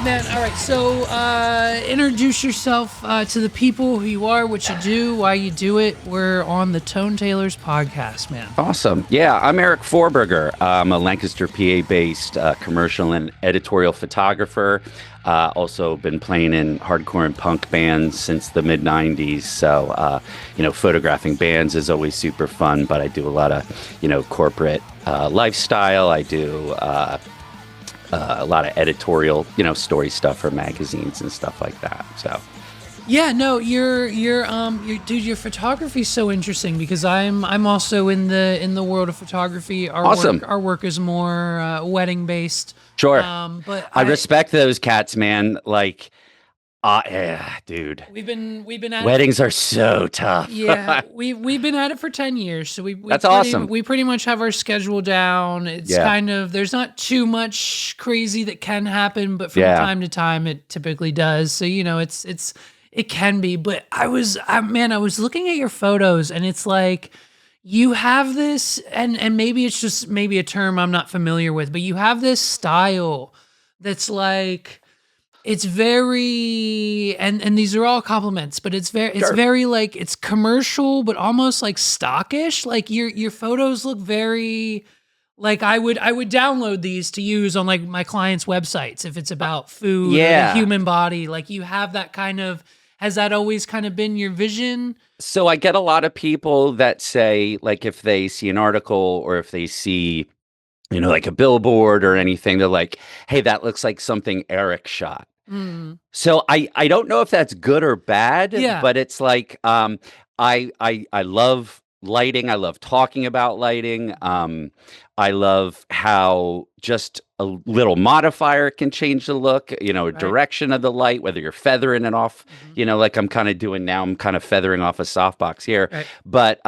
Man, all right. So, introduce yourself to the people, who you are, what you do, why you do it. We're on the Tone Tailors Podcast, man. Awesome. Yeah, I'm Eric Forberger. I'm a Lancaster, PA-based commercial and editorial photographer. Also been playing in hardcore and punk bands since the mid-'90s. So, photographing bands is always super fun, but I do a lot of, corporate lifestyle. I do a lot of editorial, story stuff for magazines and stuff like that. So, yeah, no, your dude, your photography is so interesting because I'm also in the world of photography. Awesome. Our work is more wedding based. Sure. But I respect those cats, man. Like, yeah, dude. We've been at Weddings are so tough. Yeah, we've been at it for 10 years, so That's awesome. We pretty much have our schedule down. It's kind of, there's not too much crazy that can happen, but from time to time it typically does. So it can be. But I was looking at your photos, and it's like you have this, and maybe it's just maybe a term I'm not familiar with, but you have this style that's like. It's very, and these are all compliments, but it's very like, it's commercial, but almost like stockish. Like your photos look very, like I would download these to use on like my clients' websites if it's about food or the human body. Like you have that kind of, has that always kind of been your vision? So I get a lot of people that say, like, if they see an article or if they see, like a billboard or anything, they're like, hey, that looks like something Eric shot. So I don't know if that's good or bad, but it's like I love lighting. I love talking about lighting. I love how just a little modifier can change the look, direction of the light, whether you're feathering it off, like I'm kind of doing now. I'm kind of feathering off a softbox here, but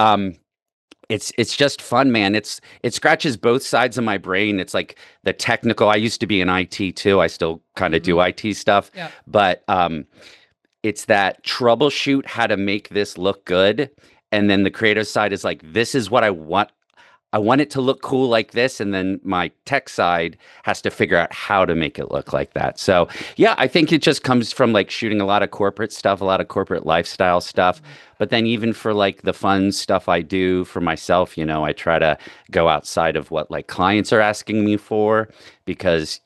it's just fun, man. It scratches both sides of my brain. It's like the technical. I used to be in IT too. I still kind of do IT stuff, but it's that troubleshoot how to make this look good. And then the creative side is like, this is what I want. I want it to look cool like this. And then my tech side has to figure out how to make it look like that. So yeah, I think it just comes from like shooting a lot of corporate stuff, a lot of corporate lifestyle stuff. But then even for like the fun stuff I do for myself, I try to go outside of what like clients are asking me for, because,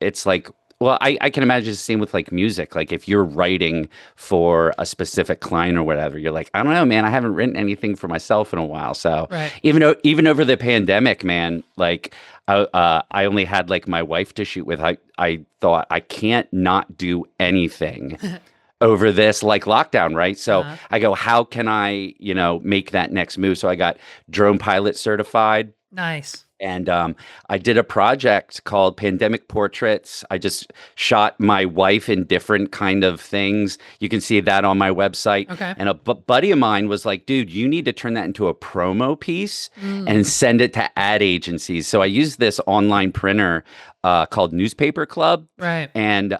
it's like, well, I can imagine the same with like music. Like if you're writing for a specific client or whatever, you're like, I don't know, man, I haven't written anything for myself in a while. So even over the pandemic, man, like I only had like my wife to shoot with. I thought I can't not do anything over this like lockdown, right? So I go, how can I, make that next move? So I got drone pilot certified. Nice. And I did a project called Pandemic Portraits. I just shot my wife in different kind of things. You can see that on my website. Okay. And a buddy of mine was like, dude, you need to turn that into a promo piece and send it to ad agencies. So I used this online printer called Newspaper Club. Right. And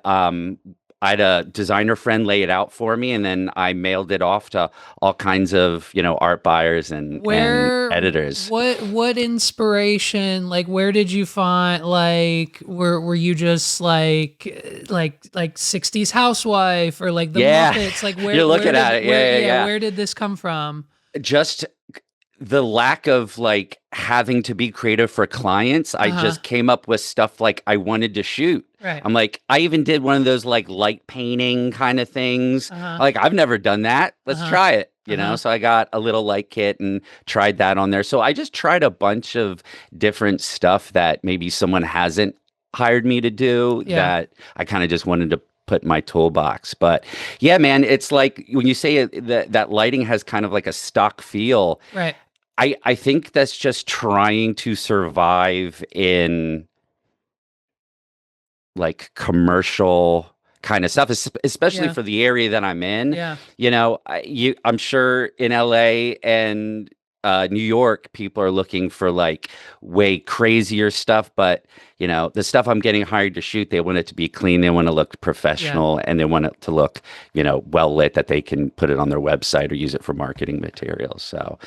I had a designer friend lay it out for me, and then I mailed it off to all kinds of, art buyers and editors. What inspiration, like, where did you find, like, were you just like 60s housewife or like the Muppets? Like where you're looking at it. Yeah. Where did this come from? Just the lack of like having to be creative for clients. I just came up with stuff like I wanted to shoot. Right. I'm like, I even did one of those like light painting kind of things. Like I've never done that. Let's try it. So I got a little light kit and tried that on there. So I just tried a bunch of different stuff that maybe someone hasn't hired me to do that I kind of just wanted to put in my toolbox. But yeah, man, it's like when you say that lighting has kind of like a stock feel. Right. I think that's just trying to survive in like commercial kind of stuff, especially for the area that I'm in. Yeah. I'm sure in LA and New York, people are looking for like way crazier stuff, but the stuff I'm getting hired to shoot, they want it to be clean, they want to look professional, and they want it to look, well lit, that they can put it on their website or use it for marketing materials. So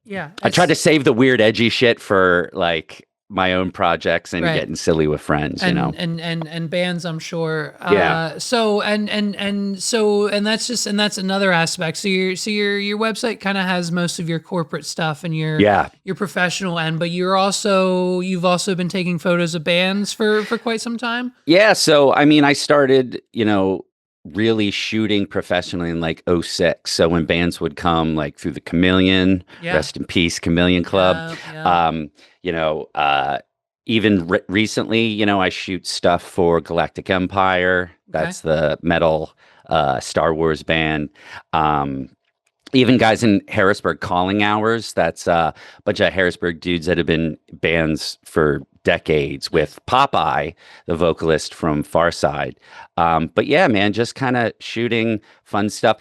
yeah, I try to save the weird edgy shit for like my own projects and Right. getting silly with friends, you know. And bands, I'm sure. Yeah. So that's another aspect. So your website kind of has most of your corporate stuff and Yeah. your professional end, but you've also been taking photos of bands for quite some time. Yeah, so I mean, I started, really shooting professionally in like '06. So when bands would come like through the Chameleon, Yeah. rest in peace, Chameleon Club. Yeah. Yeah. Um, you know, even recently, I shoot stuff for Galactic Empire. Okay. That's the metal Star Wars band. Um, Even guys in Harrisburg calling hours. That's a bunch of Harrisburg dudes that have been bands for decades with Popeye, the vocalist from Farside. But yeah, man, just kind of shooting fun stuff.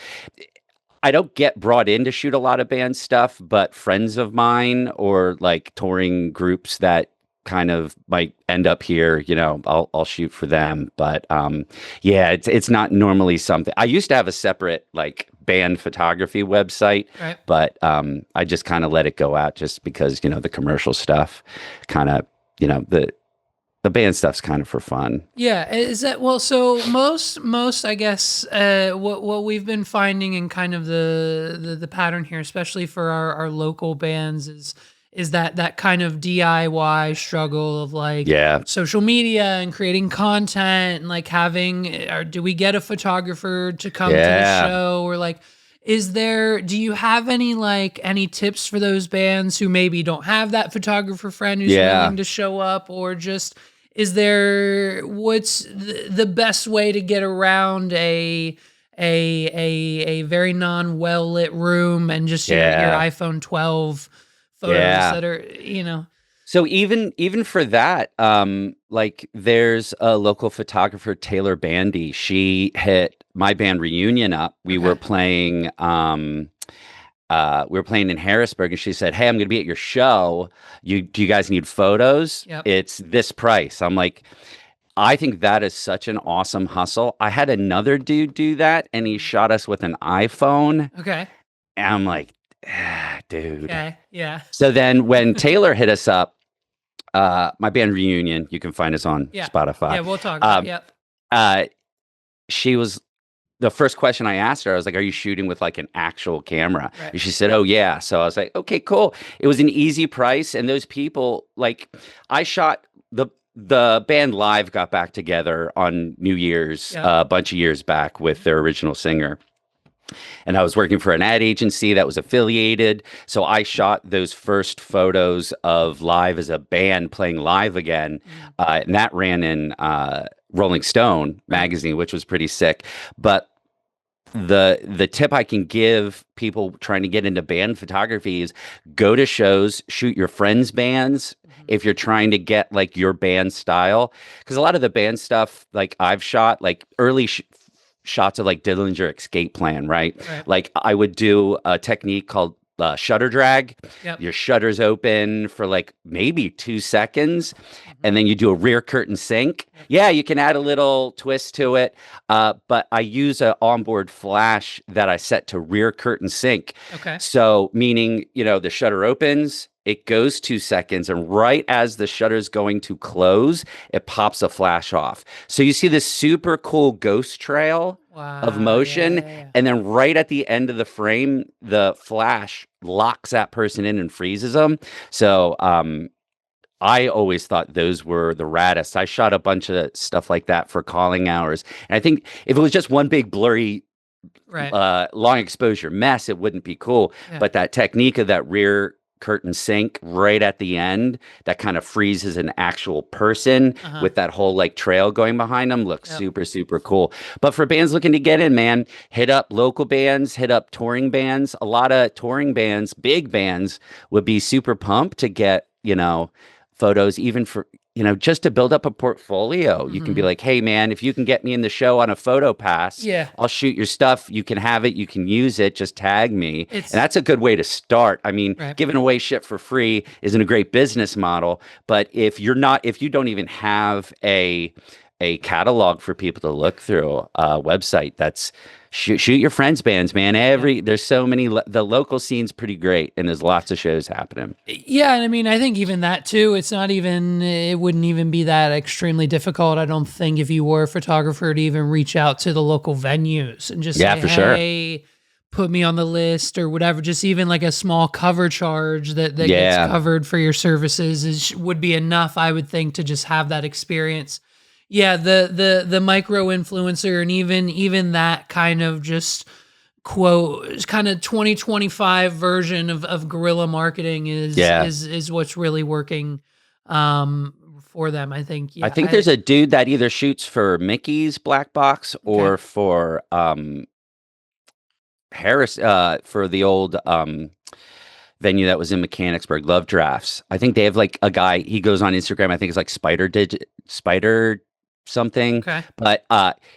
I don't get brought in to shoot a lot of band stuff, but friends of mine or like touring groups that kind of might end up here, I'll shoot for them. But yeah, it's not normally something. I used to have a separate like band photography website, Right. but I just kind of let it go out just because, the commercial stuff kind of, the band stuff's kind of for fun. Yeah, is that well? So most I guess what we've been finding in kind of the pattern here, especially for our local bands, is that kind of DIY struggle of like Yeah. social media and creating content and like having or do we get a photographer to come to the show or like do you have any tips for those bands who maybe don't have that photographer friend who's willing to show up or just what's the best way to get around a very non well lit room and just your iPhone 12 photos that are So even for that, like there's a local photographer, Taylor Bandy. She hit my band Reunion up. We were playing in Harrisburg, and she said, "Hey, I'm going to be at your show. Do you guys need photos? Yep. It's this price." I'm like, I think that is such an awesome hustle. I had another dude do that, and he shot us with an iPhone. Okay. And I'm like, dude. Okay. Yeah. So then when Taylor hit us up, my band Reunion, you can find us on Spotify. Yeah, we'll talk about it. Yep. She was the first question I asked her, I was like, "Are you shooting with like an actual camera?" Right. And she said, "Oh yeah." So I was like, "Okay, cool." It was an easy price, and those people, like, I shot the band live got back together on New Year's a bunch of years back with their original singer. And I was working for an ad agency that was affiliated. So I shot those first photos of live as a band playing live again. And that ran in Rolling Stone magazine, which was pretty sick. But the tip I can give people trying to get into band photography is go to shows, shoot your friends' bands if you're trying to get like your band style. Because a lot of the band stuff, like I've shot, like early shots of like Dillinger Escape Plan, right? Like I would do a technique called shutter drag. Yep. Your shutters open for like maybe 2 seconds, and then you do a rear curtain sync. Yeah, you can add a little twist to it, but I use an onboard flash that I set to rear curtain sync. Okay. So meaning, the shutter opens, it goes 2 seconds, and right as the shutter's going to close, it pops a flash off. So you see this super cool ghost trail of motion, and then right at the end of the frame, the flash locks that person in and freezes them. So I always thought those were the raddest. I shot a bunch of stuff like that for calling hours. And I think if it was just one big blurry long exposure mess, it wouldn't be cool. Yeah. But that technique of that rear curtain sync right at the end that kind of freezes an actual person with that whole like trail going behind them looks super, super cool. But for bands looking to get in, man, hit up local bands, hit up touring bands. A lot of touring bands, big bands would be super pumped to get, photos even for, just to build up a portfolio. You can be like, "Hey man, if you can get me in the show on a photo pass, I'll shoot your stuff. You can have it. You can use it. Just tag me." And that's a good way to start. I mean, giving away shit for free isn't a great business model, but if you don't even have a a catalog for people to look through, a website that's shoot your friends bands, man. There's so many, the local scene's pretty great, and there's lots of shows happening. Yeah, and I mean, I think even that too, it wouldn't even be that extremely difficult, I don't think, if you were a photographer, to even reach out to the local venues and just say, for hey, sure, put me on the list or whatever. Just even like a small cover charge that gets covered for your services would be enough, I would think, to just have that experience. Yeah, the micro influencer, and even that kind of just quote kind of 2025 version of guerrilla marketing is what's really working for them, I think. I think there's a dude that either shoots for Mickey's Black Box or for Harris, for the old venue that was in Mechanicsburg, Love Drafts. I think they have like a guy, he goes on Instagram, I think it's like Spider something. But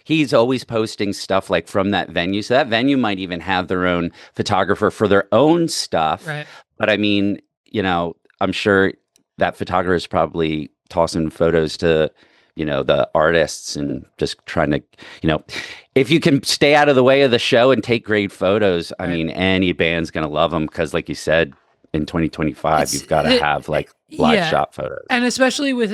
he's always posting stuff like from that venue. So that venue might even have their own photographer for their own stuff. Right. But I mean, I'm sure that photographer is probably tossing photos to, the artists and just trying to, if you can stay out of the way of the show and take great photos, I mean, any band's going to love them, because like you said, in 2025, you've got to have like live shot photos, and especially when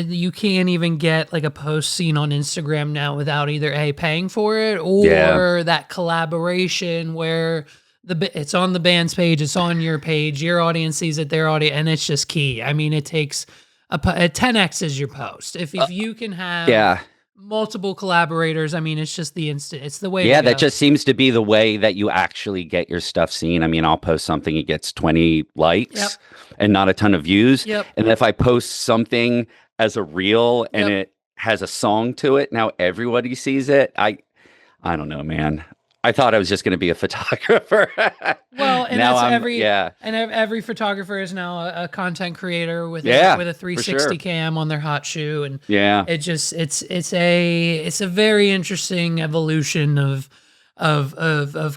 you can't even get like a post seen on Instagram now without either paying for it or that collaboration where it's on the band's page, it's on your page, your audience sees it, their audience, and it's just key. I mean, it takes a 10x is your post if you can have multiple collaborators. I mean, it's just it's the way to go. That just seems to be the way that you actually get your stuff seen. I mean, I'll post something, it gets 20 likes and not a ton of views. And if I post something as a reel and it has a song to it, now everybody sees it. I don't know, man. I thought I was just going to be a photographer. Well, and now every photographer is now a content creator with a 360 cam on their hot shoe, and it's a very interesting evolution of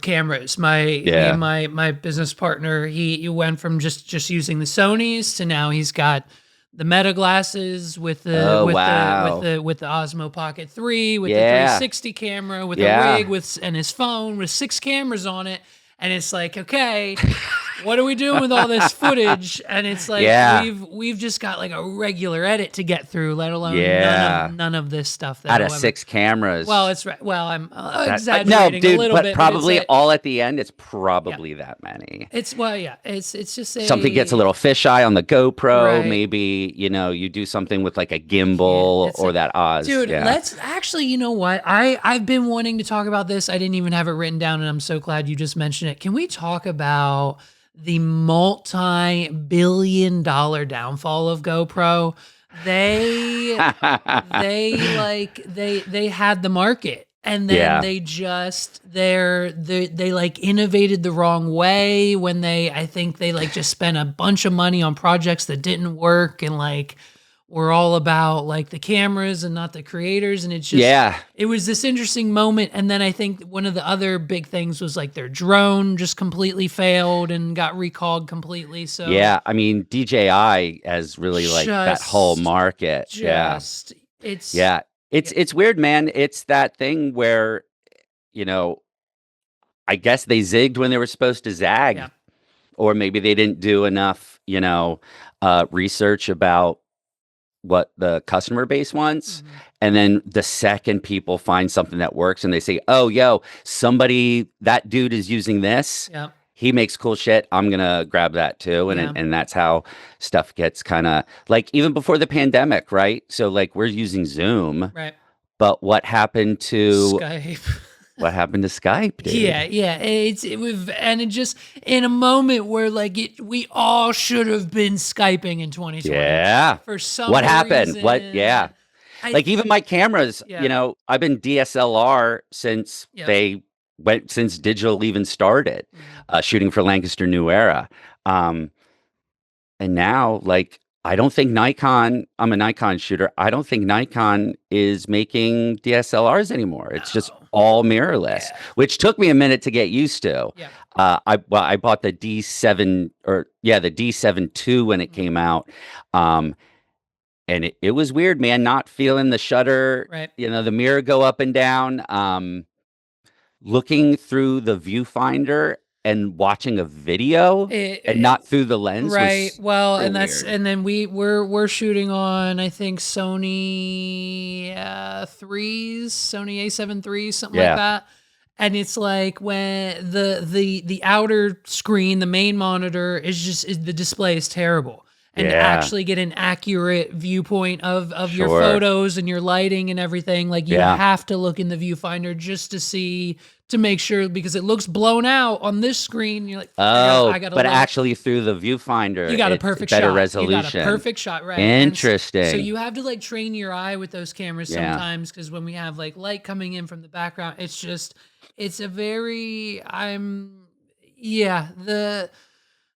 cameras. My business partner, he went from just using the Sonys to now he's got the Meta glasses with the Osmo Pocket 3 with the 360 camera with a rig and his phone with 6 cameras on it, and it's like, okay, what are we doing with all this footage? And it's like we've just got like a regular edit to get through, let alone none of this stuff. Out of 6 cameras. Well, it's right. Well, I'm exaggerating a little bit, probably all at the end. It's probably that many. It's just something gets a little fisheye on the GoPro. Maybe you do something with like a gimbal or that Oz. Dude, let's actually. You know what? I've been wanting to talk about this. I didn't even have it written down, and I'm so glad you just mentioned it. Can we talk about the multi-billion-dollar downfall of GoPro? They had the market, and then they like innovated the wrong way when I think they like just spent a bunch of money on projects that didn't work, and like we're all about like the cameras and not the creators, and it's just it was this interesting moment. And then I think one of the other big things was like their drone just completely failed and got recalled completely. So I mean, DJI has really like that whole market. It's weird, man. It's that thing where I guess they zigged when they were supposed to zag, or maybe they didn't do enough research about what the customer base wants. And then the second people find something that works and they say, oh, that dude is using this. He makes cool shit. I'm going to grab that too. And that's how stuff gets kind of like, even before the pandemic, right? So like we're using Zoom, right? But what happened to Skype? What happened to Skype, dude? It was, and it just in a moment where like we all should have been Skyping in 2020. Yeah. For some what happened? reason. What? Yeah. Like even my cameras, I've been DSLR since since digital even started, shooting for Lancaster New Era. And now like, I don't think Nikon, I'm a Nikon shooter. I don't think Nikon is making DSLRs anymore. It's just all mirrorless, which took me a minute to get used to. I bought the D7 the D7 II when it came out. and it was weird, man, not feeling the shutter, Right. the mirror go up and down. Looking through the viewfinder and watching a video and not through the lens right. was Well, real and that's weird. and then we're shooting on, I think, Sony threes, Sony A7 threes, something like that. And it's like when the outer screen, the main monitor the display is terrible. And to actually get an accurate viewpoint of your photos and your lighting and everything, like you have to look in the viewfinder just to make sure, because it looks blown out on this screen. You're like, I gotta but actually through the viewfinder, you got a perfect better shot. resolution. You got a perfect shot, right? Interesting. So you have to like train your eye with those cameras sometimes, because when we have like light coming in from the background, it's a very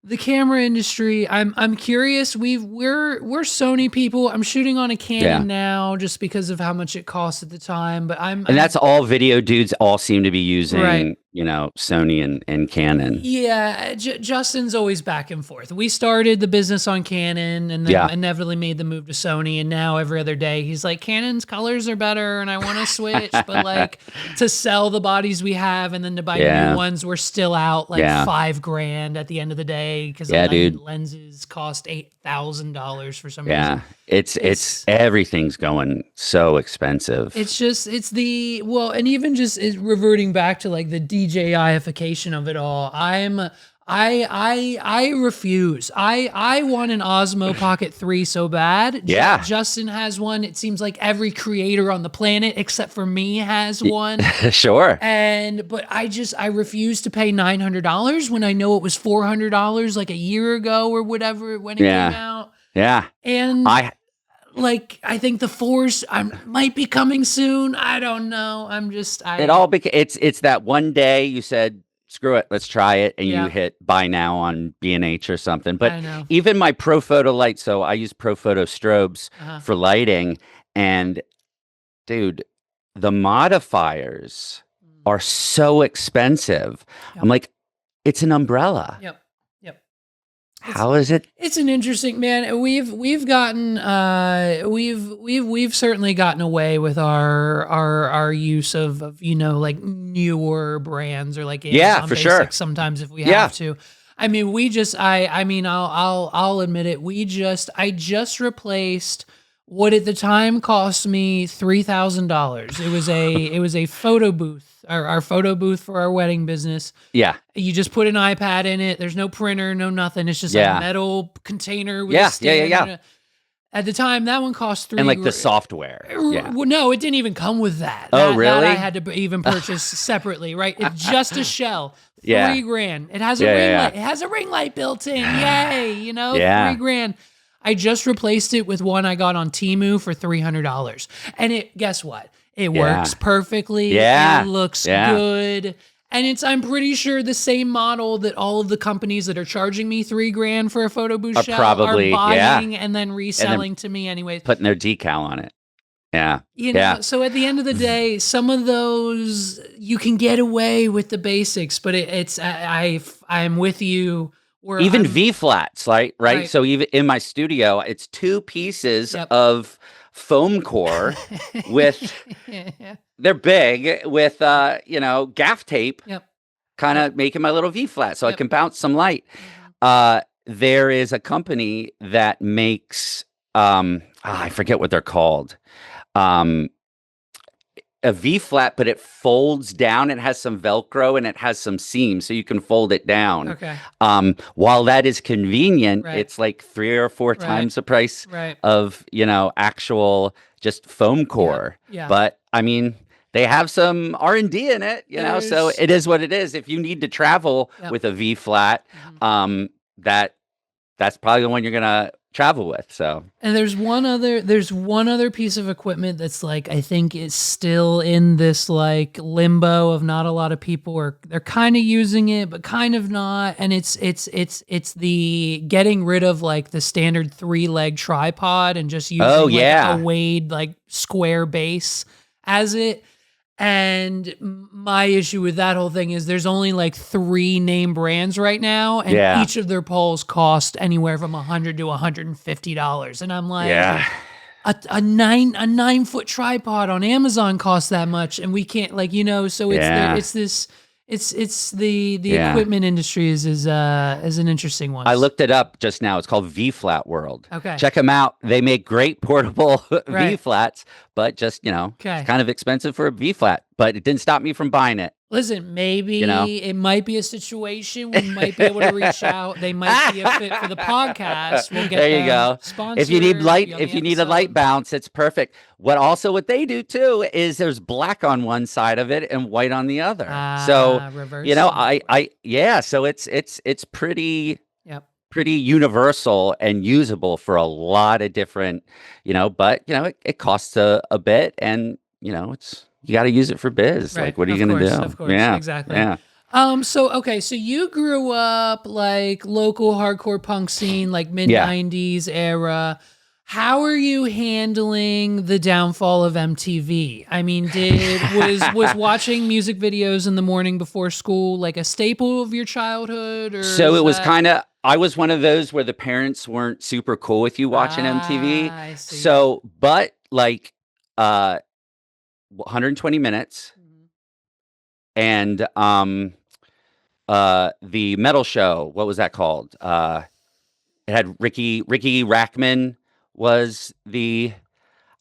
the camera industry. I'm curious. We're Sony people. I'm shooting on a Canon now just because of how much it costs at the time. But and that's all video dudes all seem to be using, Sony and Canon. Yeah, Justin's always back and forth. We started the business on Canon and then inevitably made the move to Sony. And now every other day he's like, Canon's colors are better and I want to switch. But like to sell the bodies we have and then to buy new ones, we're still out like $5,000 at the end of the day because lenses cost $8,000 for some reason. It's everything's going so expensive. And even just reverting back to like the DJI-ification of it all. I refuse. I want an Osmo Pocket 3 so bad. Justin has one. It seems like every creator on the planet except for me has one. Sure. But I refuse to pay $900 when I know it was $400 like a year ago or whatever when it came out. Yeah. And I think the 4s might be coming soon. I don't know. It's that one day you said, screw it, let's try it. And you hit buy now on B&H or something. But even my Profoto light, so I use Profoto strobes for lighting. And dude, the modifiers are so expensive. I'm like, it's an umbrella. Yep. How is it? It's an interesting, man. We've gotten we've certainly gotten away with our use of like newer brands or like Amazon for Basics sure. Sometimes if we have to. I mean, I'll admit it. I just replaced what at the time cost me $3,000. It was a photo booth. Our photo booth for our wedding business. Yeah. You just put an iPad in it. There's no printer, no nothing. It's just a metal container with a stand. Yeah. At the time, that one cost $3,000. And like the software. Yeah. Well, no, it didn't even come with that. Oh, really? That I had to even purchase separately, right? It's just a shell. Yeah. $3,000. It has a ring light. It has a ring light built in. Yay. $3,000. I just replaced it with one I got on Temu for $300. And guess what? It works perfectly. It looks good. And I'm pretty sure the same model that all of the companies that are charging me $3,000 for a photo booth shell are buying and then reselling to me anyways. Putting their decal on it. Yeah. So at the end of the day, some of those you can get away with the basics, but I'm with you. Even V flats, right? So even in my studio, it's 2 pieces of foam core with they're big with gaff tape kind of making my little V flat so I can bounce some light. There is a company that makes I forget what they're called. A V flat, but it folds down. It has some Velcro and it has some seams, so you can fold it down. Okay. While that is convenient, it's like 3 or 4 times the price of actual just foam core. Yeah. But I mean, they have some R&D in it, so it is what it is. If you need to travel with a V flat, that's probably the one you're gonna travel with. So, and there's one other piece of equipment that's like, I think is still in this like limbo of not a lot of people they're kind of using it but kind of not, and it's the getting rid of like the standard 3-leg tripod and just using a weighted like square base as it. And my issue with that whole thing is there's only like 3 name brands right now, and each of their poles cost anywhere from $100 to $150. And I'm like, a 9-foot tripod on Amazon costs that much, and we can't so it's the equipment industry is an interesting one. I looked it up just now. It's called V Flat World. Okay. Check them out. They make great portable V flats, but just, it's kind of expensive for a V flat, but it didn't stop me from buying it. Listen, maybe it might be a situation we might be able to reach out. They might be a fit for the podcast. We'll get there you go. Sponsored. If you need a light bounce, it's perfect. What they do too is there's black on one side of it and white on the other. So reverse. So it's pretty universal and usable for a lot of different, but it costs a bit, and you got to use it for biz. Right. Like, what are you going to do? Of course, exactly. Yeah. So you grew up like local hardcore punk scene, like mid '90s era. How are you handling the downfall of MTV? I mean, was watching music videos in the morning before school like a staple of your childhood? Or so it was kind of. I was one of those where the parents weren't super cool with you watching MTV. I see. So, but like, 120 minutes, and the metal show. What was that called? It had Ricky Rackman was the.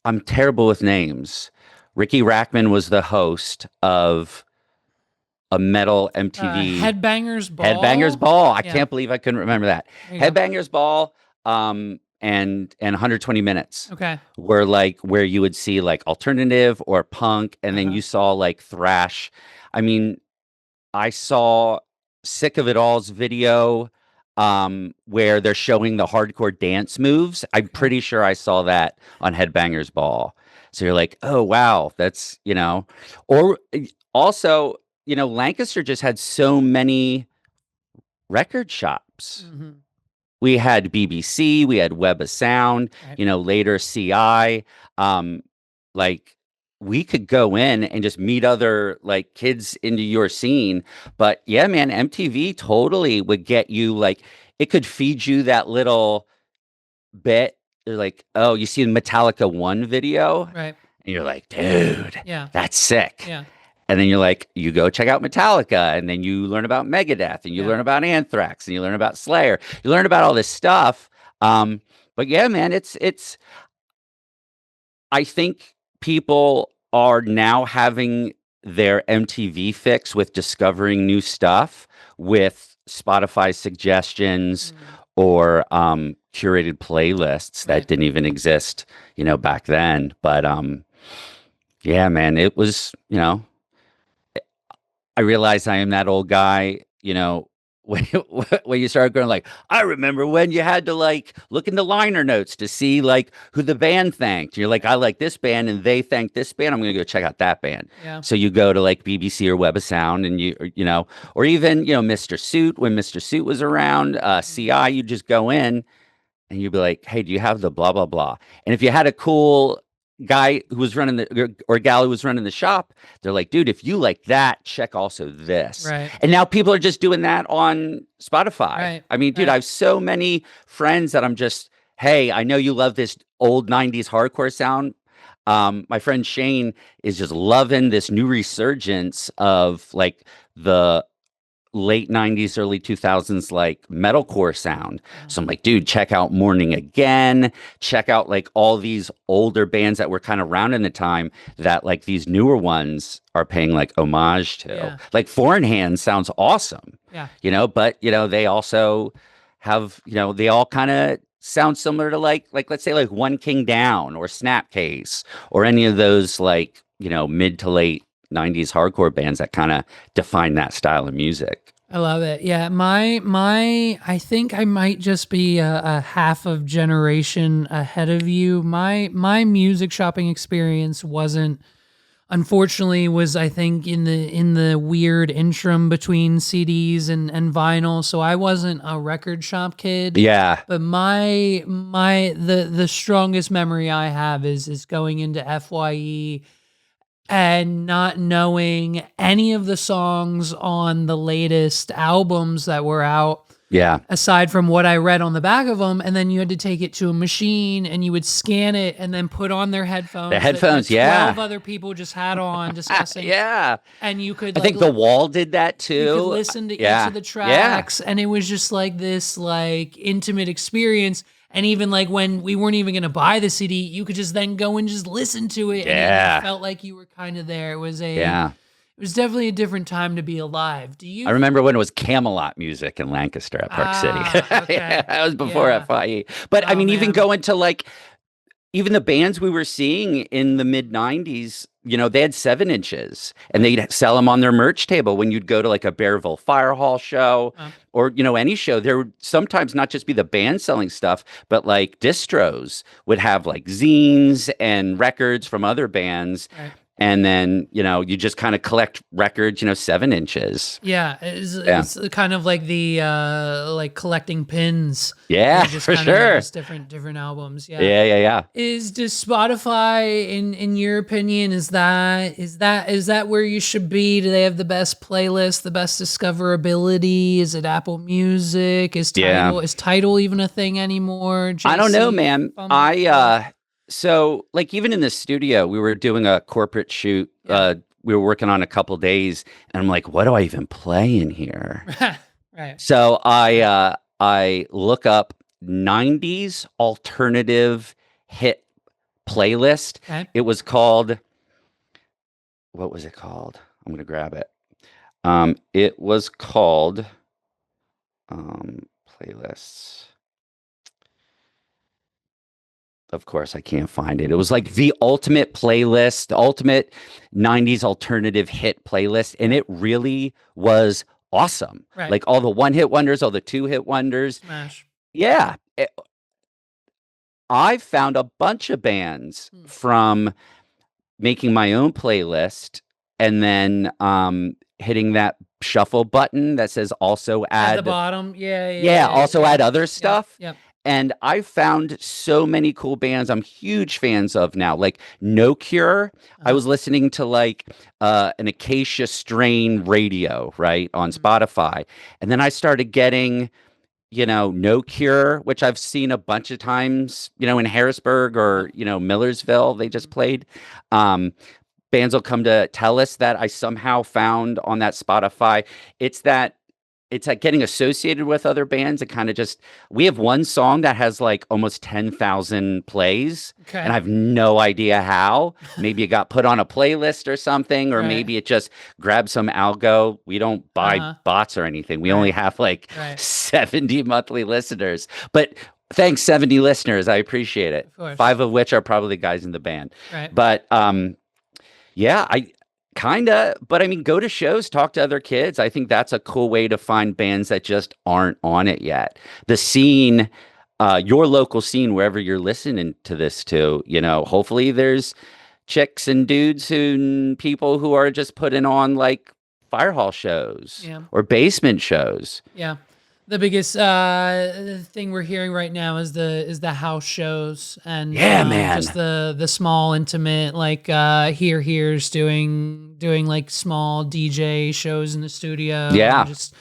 I'm terrible with names. Ricky Rackman was the host of a metal MTV Headbangers Ball. Headbangers Ball. I can't believe I couldn't remember that. Headbangers Ball. And 120 minutes. Okay. Were like where you would see like alternative or punk, and then you saw like thrash. I mean, I saw Sick of It All's video where they're showing the hardcore dance moves. I'm pretty sure I saw that on Headbangers Ball. So you're like, oh wow, that's or also, Lancaster just had so many record shops. Mm-hmm. We had BBC, we had Web of Sound, later CI. Like, we could go in and just meet other like kids into your scene. But yeah, man, MTV totally would get you, like, it could feed you that little bit. They're like, oh, you see the Metallica 1 video? Right. And you're like, dude, that's sick. Yeah. And then you're like, you go check out Metallica, and then you learn about Megadeth, and you learn about Anthrax, and you learn about Slayer. You learn about all this stuff. But yeah, man, it's. I think people are now having their MTV fix with discovering new stuff with Spotify suggestions or curated playlists that didn't even exist, back then. But yeah, man, it was, I realize I am that old guy, when you start going like, I remember when you had to like look in the liner notes to see like who the band thanked. You're like, I like this band and they thanked this band. I'm going to go check out that band. Yeah. So you go to like BBC or Web of Sound, and or even, Mr. Suit, when Mr. Suit was around, CI, you just go in and you'd be like, hey, do you have the blah, blah, blah? And if you had a cool guy who was running or gal who was running the shop, they're like, dude, if you like that, check also this. Right. And now people are just doing that on Spotify. Right. I mean, dude, I have so many friends that I'm just, hey, I know you love this old 90s hardcore sound. My friend Shane is just loving this new resurgence of like the late 90s, early 2000s, like metalcore sound. So I'm like, dude, check out Morning Again. Check out like all these older bands that were kind of around in the time that like these newer ones are paying like homage to. Yeah. Like Foreign Hands sounds awesome. Yeah. But they also have, they all kind of sound similar to like let's say like One King Down or Snapcase or any of those like, mid to late 90s hardcore bands that kind of define that style of music. I love it. Yeah, I think I might just be a half of generation ahead of you. My music shopping experience unfortunately was I think in the weird interim between CDs and vinyl. So I wasn't a record shop kid. Yeah. But the strongest memory I have is going into FYE and not knowing any of the songs on the latest albums that were out. Yeah. aside from what I read on the back of them. And then you had to take it to a machine and you would scan it and then put on their headphones. The headphones, that 12 other people just had on discussing. Yeah. And you could I think The Wall did that too. You could listen to each of the tracks, and it was just like this like intimate experience. And even like when we weren't even going to buy the CD, you could just then go and just listen to it. Yeah. And it felt like you were kind of there. It was it was definitely a different time to be alive. I remember when it was Camelot music in Lancaster at Park City. Okay. Yeah, that was before FIE. But I mean, even going to like, even the bands we were seeing in the mid 90s, you know, they had 7 inches and they'd sell them on their merch table when you'd go to like a Bearville Fire Hall show or, you know, any show. There would sometimes not just be the band selling stuff, but like distros would have like zines and records from other bands. Right. And then, you know, you just kind of collect records, you know, 7 inches. Yeah. It's kind of like the like collecting pins. Yeah, just for kind of sure. Just different albums. Yeah. Yeah. Does Spotify, in your opinion, is that where you should be? Do they have the best playlist, the best discoverability? Is it Apple Music? Is Tidal even a thing anymore? I don't know, man. So like even in the studio, we were doing a corporate shoot. We were working on a couple days, and I'm like, what do I even play in here? Right. So I look up 90s alternative hit playlist. Okay. It was called, what was it called? I'm gonna grab it. It was called playlists. Of course, I can't find it. It was like the ultimate playlist, the ultimate 90s alternative hit playlist. And it really was awesome. Right. Like all the 1-hit wonders, all the 2-hit wonders. Smash. Yeah. I found a bunch of bands from making my own playlist and then hitting that shuffle button that says also add. At the bottom. Also add other stuff. Yep. And I found so many cool bands I'm huge fans of now, like No Cure. I was listening to like an Acacia Strain radio, right, on Spotify. And then I started getting, you know, No Cure, which I've seen a bunch of times, you know, in Harrisburg or, you know, Millersville, they just played. Bands will come to tell us that I somehow found on that Spotify. It's like getting associated with other bands. It kind of just, we have one song that has like almost 10,000 plays. Okay. And I have no idea how. Maybe it got put on a playlist or something, or maybe it just grabbed some algo. We don't buy bots or anything. We only have like 70 monthly listeners. But thanks, 70 listeners. I appreciate it. 5 of which are probably guys in the band. Right. But but I mean, go to shows, talk to other kids. I think that's a cool way to find bands that just aren't on it yet. The scene, your local scene, wherever you're listening to this to, you know, hopefully there's chicks and dudes and people who are just putting on like fire hall shows or basement shows. Yeah. The biggest thing we're hearing right now is the house shows and man, just the small intimate like here's doing like small DJ shows in the studio. Just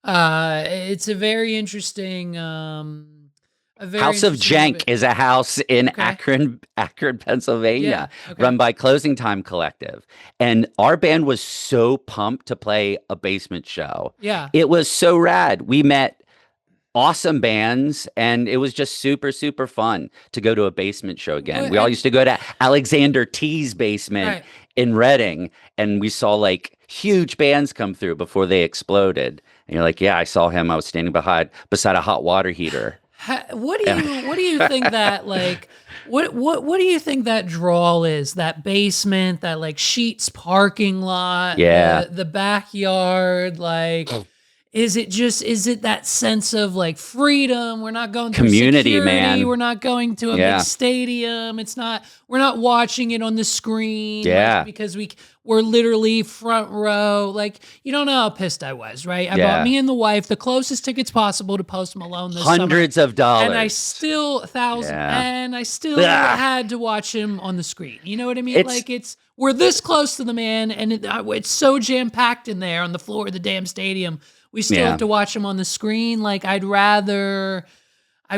it's a very interesting House of Jank is a house in Akron, Pennsylvania, run by Closing Time Collective. And our band was so pumped to play a basement show. Yeah. It was so rad. We met awesome bands, and it was just super, super fun to go to a basement show again. We all used to go to Alexander T's basement in Reading, and we saw like huge bands come through before they exploded. And you're like, yeah, I saw him. I was standing beside a hot water heater. What do you think that like what do you think that draw is? That basement, that like Sheets parking lot, the backyard, like is it that sense of like freedom? We're not going through community, security, man. We're not going to a big stadium. We're not watching it on the screen. Like, because we're literally front row. Like, you don't know how pissed I was, right? I bought me and the wife the closest tickets possible to Post Malone this Hundreds summer, of dollars. and I still had to watch him on the screen. You know what I mean? We're this close to the man, and it's so jam packed in there on the floor of the damn stadium. we still have to watch them on the screen. Like I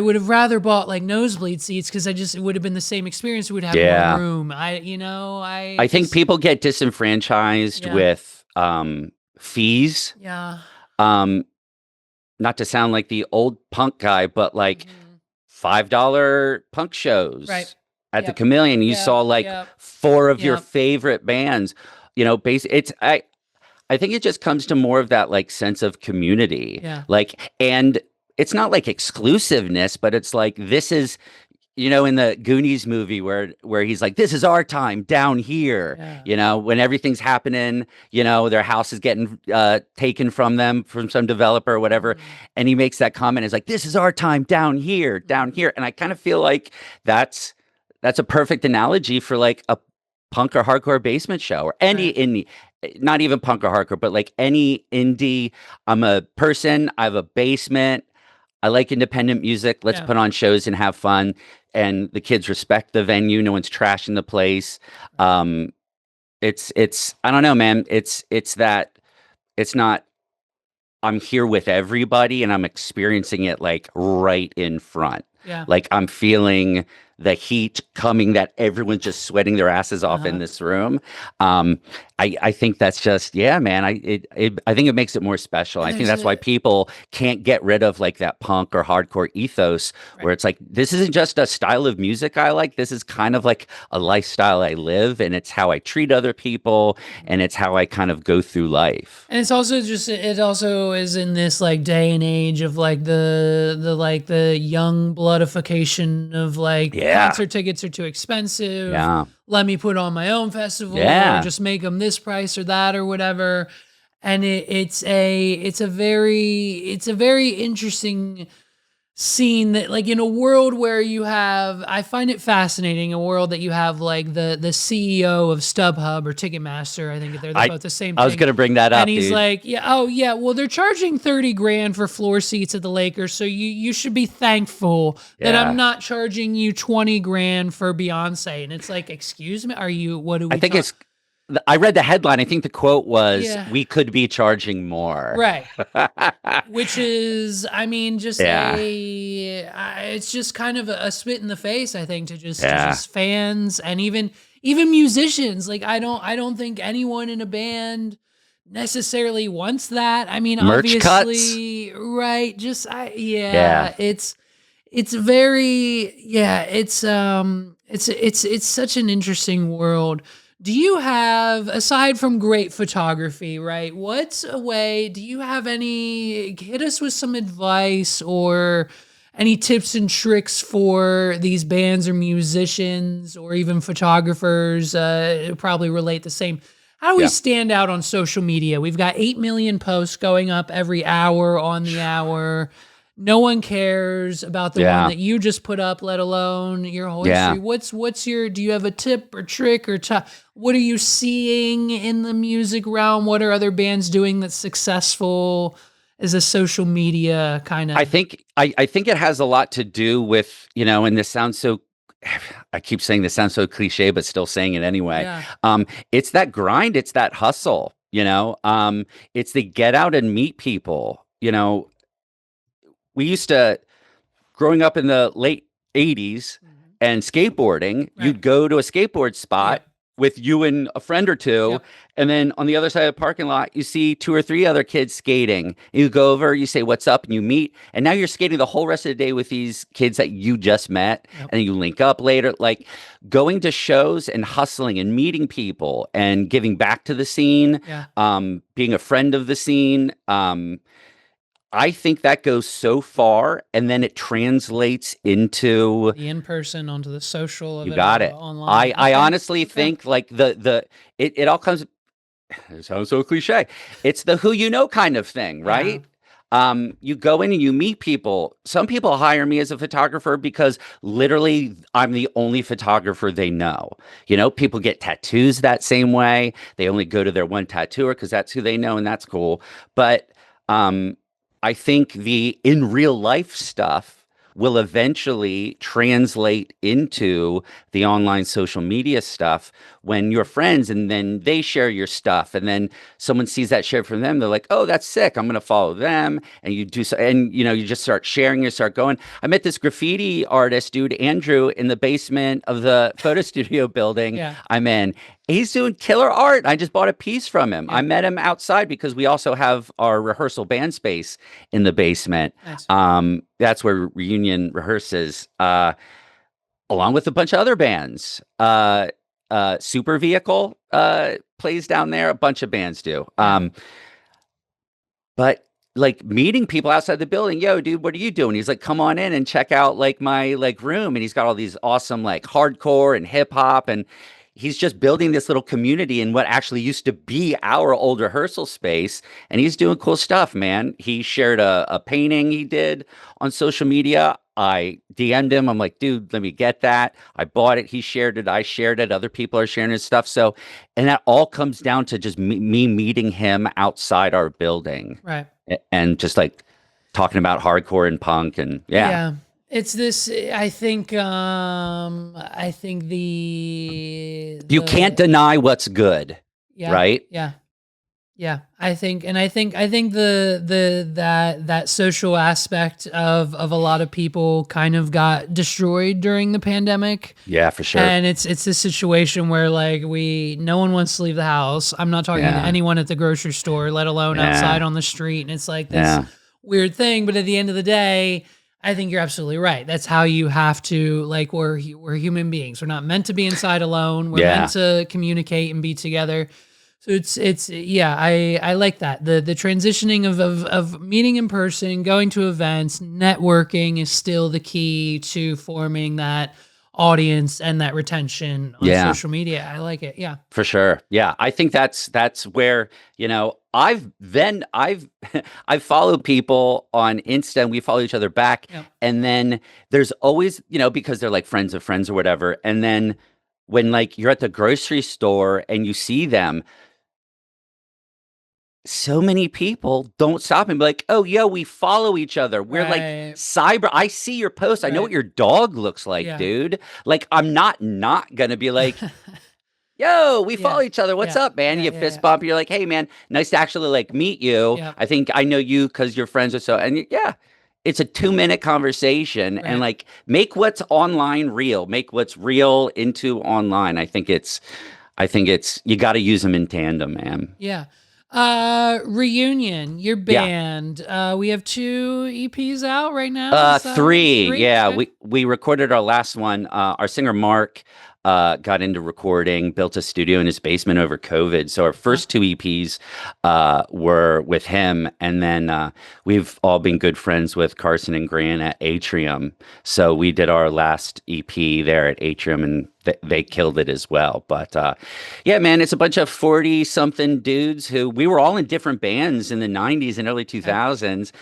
would have rather bought like nosebleed seats because it would have been the same experience. We would have more room. I think people get disenfranchised with fees. Yeah. Not to sound like the old punk guy, but like $5 punk shows at the Chameleon. You saw like 4 of your favorite bands. You know, I think it just comes to more of that like sense of community. Yeah. Like, and it's not like exclusiveness, but it's like, this is, you know, in the Goonies movie where he's like, this is our time down here, you know, when everything's happening, you know, their house is getting taken from them from some developer or whatever. And he makes that comment. It's like, this is our time down here. And I kind of feel like that's a perfect analogy for like a punk or hardcore basement show or any indie, not even punk or hardcore, but like any indie. I'm a person, I have a basement. I like independent music. Let's put on shows and have fun. And the kids respect the venue. No one's trashing the place. It's I don't know, man. It's not, I'm here with everybody and I'm experiencing it like right in front. Yeah. Like I'm feeling the heat coming that everyone's just sweating their asses off in this room. I think that's just, man, I think it makes it more special. I think that's why people can't get rid of like that punk or hardcore ethos where it's like, this isn't just a style of music I like. This is kind of like a lifestyle I live, and it's how I treat other people, and it's how I kind of go through life. And it's also it also is in this like day and age of like the young bloodification of like concert tickets are too expensive. Yeah. Let me put on my own festival or just make them this price or that or whatever. And it's a very interesting scene that like in a world where you have, I find it fascinating, a world that you have like the CEO of StubHub or Ticketmaster. I think they're both the same thing. I was going to bring that up. And he's like, well, they're charging $30,000 for floor seats at the Lakers. So you should be thankful that I'm not charging you $20,000 for Beyonce. And it's like, excuse me, I read the headline. I think the quote was, we could be charging more. Right. Which is, I mean, just it's just kind of a spit in the face, I think, to just fans and even musicians. Like, I don't think anyone in a band necessarily wants that. I mean, merch obviously, cuts. Right. Just, it's very, it's such an interesting world. Do you have, aside from great photography, right? What's a way, do you have hit us with some advice or any tips and tricks for these bands or musicians or even photographers? Probably relate the same. How do we stand out on social media? We've got 8 million posts going up every hour on the hour. No one cares about the one that you just put up, let alone your whole history. What's your, do you have a tip or trick or what are you seeing in the music realm? What are other bands doing that's successful as a social media kind of? I think it has a lot to do with, you know, and this sounds so, I keep saying this sounds so cliche, but still saying it anyway. Yeah. It's that grind. It's that hustle, you know, it's the get out and meet people, you know. We used to, growing up in the late 80s and skateboarding, you'd go to a skateboard spot with you and a friend or two. And then on the other side of the parking lot, you see 2 or 3 other kids skating. You go over, you say, what's up? And you meet. And now you're skating the whole rest of the day with these kids that you just met. And then you link up later. Like going to shows and hustling and meeting people and giving back to the scene, being a friend of the scene. I think that goes so far, and then it translates into the in-person, onto the social. You got it. Online. I honestly think like it all comes. It sounds so cliche. It's the who you know kind of thing, right? You go in and you meet people. Some people hire me as a photographer because literally I'm the only photographer they know. You know, people get tattoos that same way. They only go to their one tattooer because that's who they know, and that's cool. But I think the in real life stuff will eventually translate into the online social media stuff when you're friends and then they share your stuff and then someone sees that shared from them. They're like, oh, that's sick. I'm going to follow them. And you do so. And, you just start sharing, you start going. I met this graffiti artist, dude, Andrew, in the basement of the photo studio building Yeah. I'm in. He's doing killer art. I just bought a piece from him. Yeah. I met him outside because we also have our rehearsal band space in the basement. Nice. That's where Reunion rehearses, along with a bunch of other bands. Super Vehicle plays down there. A bunch of bands do. Yeah. But like meeting people outside the building, yo, dude, what are you doing? He's like, come on in and check out like my like room. And he's got all these awesome like hardcore and hip hop, and he's just building this little community in what actually used to be our old rehearsal space. And he's doing cool stuff, man. He shared a painting he did on social media. I DM'd him. I'm like, dude, let me get that. I bought it. He shared it. I shared it. Other people are sharing his stuff. So, and that all comes down to just me meeting him outside our building. Right. And just like talking about hardcore and punk and yeah. It's this, I think the you can't deny what's good. Yeah. Right. Yeah. Yeah. I think that social aspect of a lot of people kind of got destroyed during the pandemic. Yeah, for sure. And it's this situation where like no one wants to leave the house. I'm not talking to anyone at the grocery store, let alone outside on the street. And it's like this weird thing. But at the end of the day, I think you're absolutely right. That's how you have to, like, we're human beings. We're not meant to be inside alone. We're meant to communicate and be together. So I like that. The transitioning of meeting in person, going to events, networking is still the key to forming that audience and that retention on social media. I like it. Yeah. For sure. Yeah. I think that's where, I've followed people on Insta and we follow each other back. Yep. And then there's always, because they're like friends of friends or whatever. And then when like you're at the grocery store and you see them, so many people don't stop and be like, oh, yo, we follow each other. We're like cyber. I see your post. I know what your dog looks like, dude. Like, I'm not going to be like, yo, we follow each other. What's up, man? You fist bump. You're like, hey, man, nice to actually like meet you. Yep. I think I know you because you're friends with so. And it's a 2-minute conversation and like make what's online real. Make what's real into online. I think it's you got to use them in tandem, man. Yeah. Reunion, your band. We have 2 EPs out right now. 3. Yeah, okay. We recorded our last one. Our singer Mark got into recording, built a studio in his basement over COVID. So our first 2 EPs were with him, and then we've all been good friends with Carson and Grant at Atrium. So we did our last EP there at Atrium, and they killed it as well. But yeah, man, it's a bunch of 40-something dudes who we were all in different bands in the 90s and early 2000s.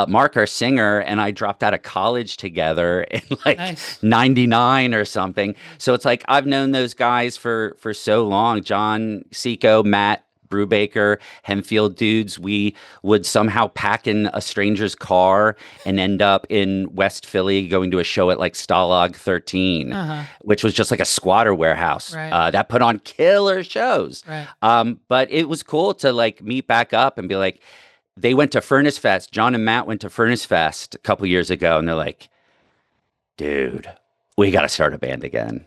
Mark, our singer, and I dropped out of college together in like 99 or something. So it's like I've known those guys for so long. John Seco, Matt Brubaker, Hemfield dudes. We would somehow pack in a stranger's car and end up in West Philly going to a show at like Stalag 13, which was just like a squatter warehouse that put on killer shows. But it was cool to like meet back up and be like, they went to Furnace Fest. John and Matt went to Furnace Fest a couple years ago, and they're like, dude, we got to start a band again.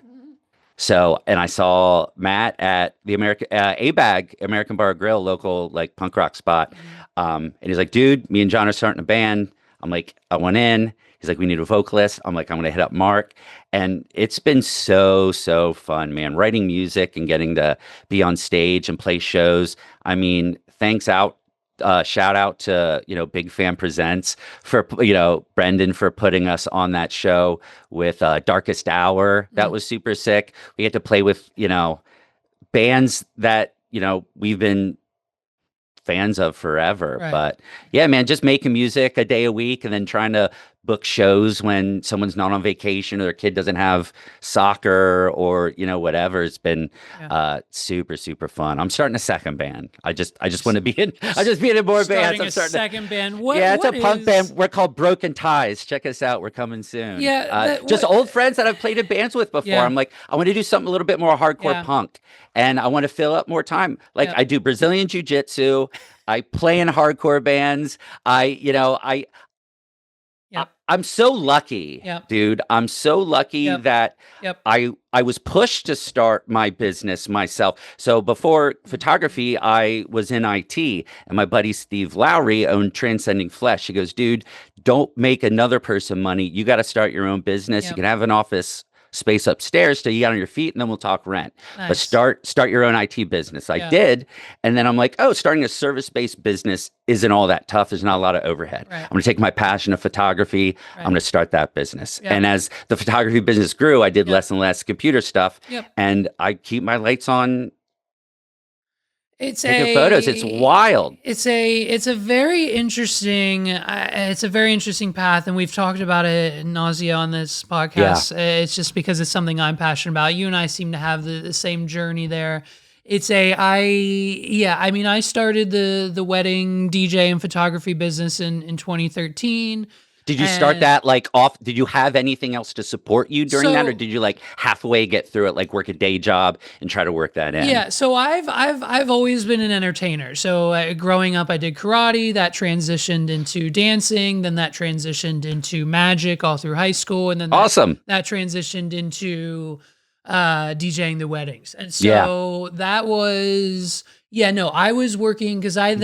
So, and I saw Matt at the ABAG, American Bar Grill, local like punk rock spot. And he's like, dude, me and John are starting a band. I'm like, I went in. He's like, we need a vocalist. I'm like, I'm going to hit up Mark. And it's been so fun, man, writing music and getting to be on stage and play shows. I mean, shout out to, Big Fan Presents for, Brendan for putting us on that show with Darkest Hour. That was super sick. We had to play with, bands that, we've been fans of forever. But yeah, man, just making music a day a week and then trying to book shows when someone's not on vacation or their kid doesn't have soccer or, whatever. It's been super, super fun. I'm starting a second band. I just want to be in, I just be in more bands. I'm starting a second band. It's a punk band. We're called Broken Ties. Check us out. We're coming soon. Yeah. Just old friends that I've played in bands with before. I'm like, I want to do something a little bit more hardcore punk, and I want to fill up more time. Like I do Brazilian jiu-jitsu. I play in hardcore bands. I'm so lucky, dude. I'm so lucky that I was pushed to start my business myself. So before photography, I was in IT, and my buddy Steve Lowry owned Transcending Flesh. He goes, dude, don't make another person money. You got to start your own business. You can have an office space upstairs till you get on your feet, and then we'll talk rent. But start your own IT business. I did, and then I'm like, oh, starting a service-based business isn't all that tough. There's not a lot of overhead. I'm going to take my passion of photography. I'm going to start that business. And as the photography business grew, I did less and less computer stuff, and I keep my lights on. Taking photos. It's wild. It's a very interesting path, and we've talked about it ad nausea on this podcast. It's just because it's something I'm passionate about. You and I seem to have the same journey there. I started the wedding DJ and photography business in 2013. Did you start that did you have anything else to support you during that, or did you halfway get through it, work a day job and try to work that in? Yeah, so I've always been an entertainer. So growing up, I did karate. That transitioned into dancing. Then that transitioned into magic all through high school, and then that transitioned into DJing the weddings. And so that was. Yeah, no, I was working because I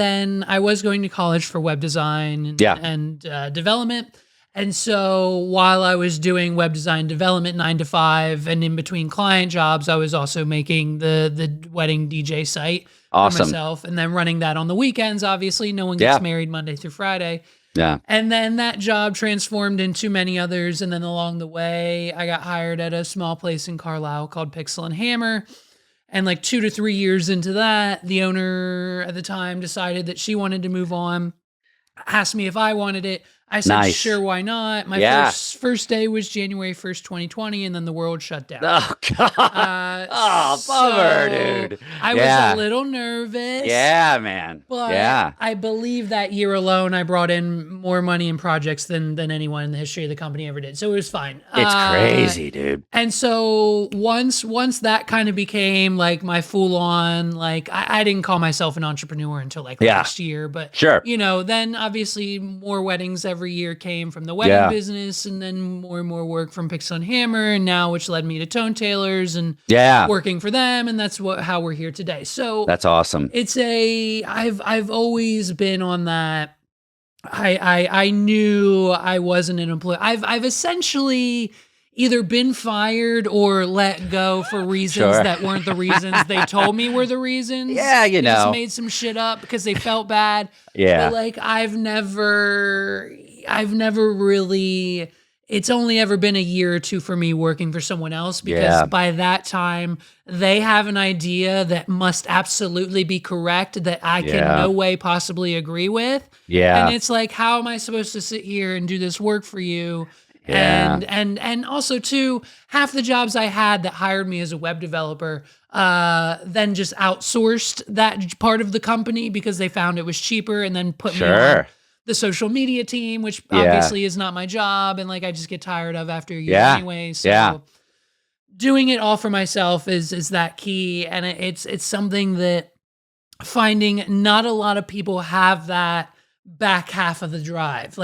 was going to college for web design and development. And so while I was doing web design development 9 to 5 and in between client jobs, I was also making the wedding DJ site for myself, and then running that on the weekends. Obviously, no one gets married Monday through Friday. Yeah. And then that job transformed into many others. And then along the way, I got hired at a small place in Carlisle called Pixel and Hammer. And 2 to 3 years into that, the owner at the time decided that she wanted to move on, asked me if I wanted it. I said, sure, why not? My first day was January 1st, 2020, and then the world shut down. Oh, God. Bummer, dude. I was a little nervous. Yeah, man. But I believe that year alone, I brought in more money in projects than anyone in the history of the company ever did. So it was fine. It's crazy, dude. And so once that kind of became my full on, I didn't call myself an entrepreneur until last year, but then obviously more weddings every year came from the wedding business, and then more and more work from Pixel and Hammer, and now which led me to Tone Tailors and working for them, and that's how we're here today. So that's awesome. It's I've always been on that. I knew I wasn't an employee. I've essentially either been fired or let go for reasons that weren't the reasons they told me were the reasons. Yeah, they just made some shit up because they felt bad. Yeah. But I've never really, it's only ever been a year or two for me working for someone else, because by that time they have an idea that must absolutely be correct that I can no way possibly agree with. Yeah. And it's how am I supposed to sit here and do this work for you? Yeah. And also too, half the jobs I had that hired me as a web developer, then just outsourced that part of the company because they found it was cheaper, and then put me on the social media team, which obviously is not my job. And I just get tired of after a year anyway. So doing it all for myself is that key. And it's something that finding not a lot of people have that back half of the drive.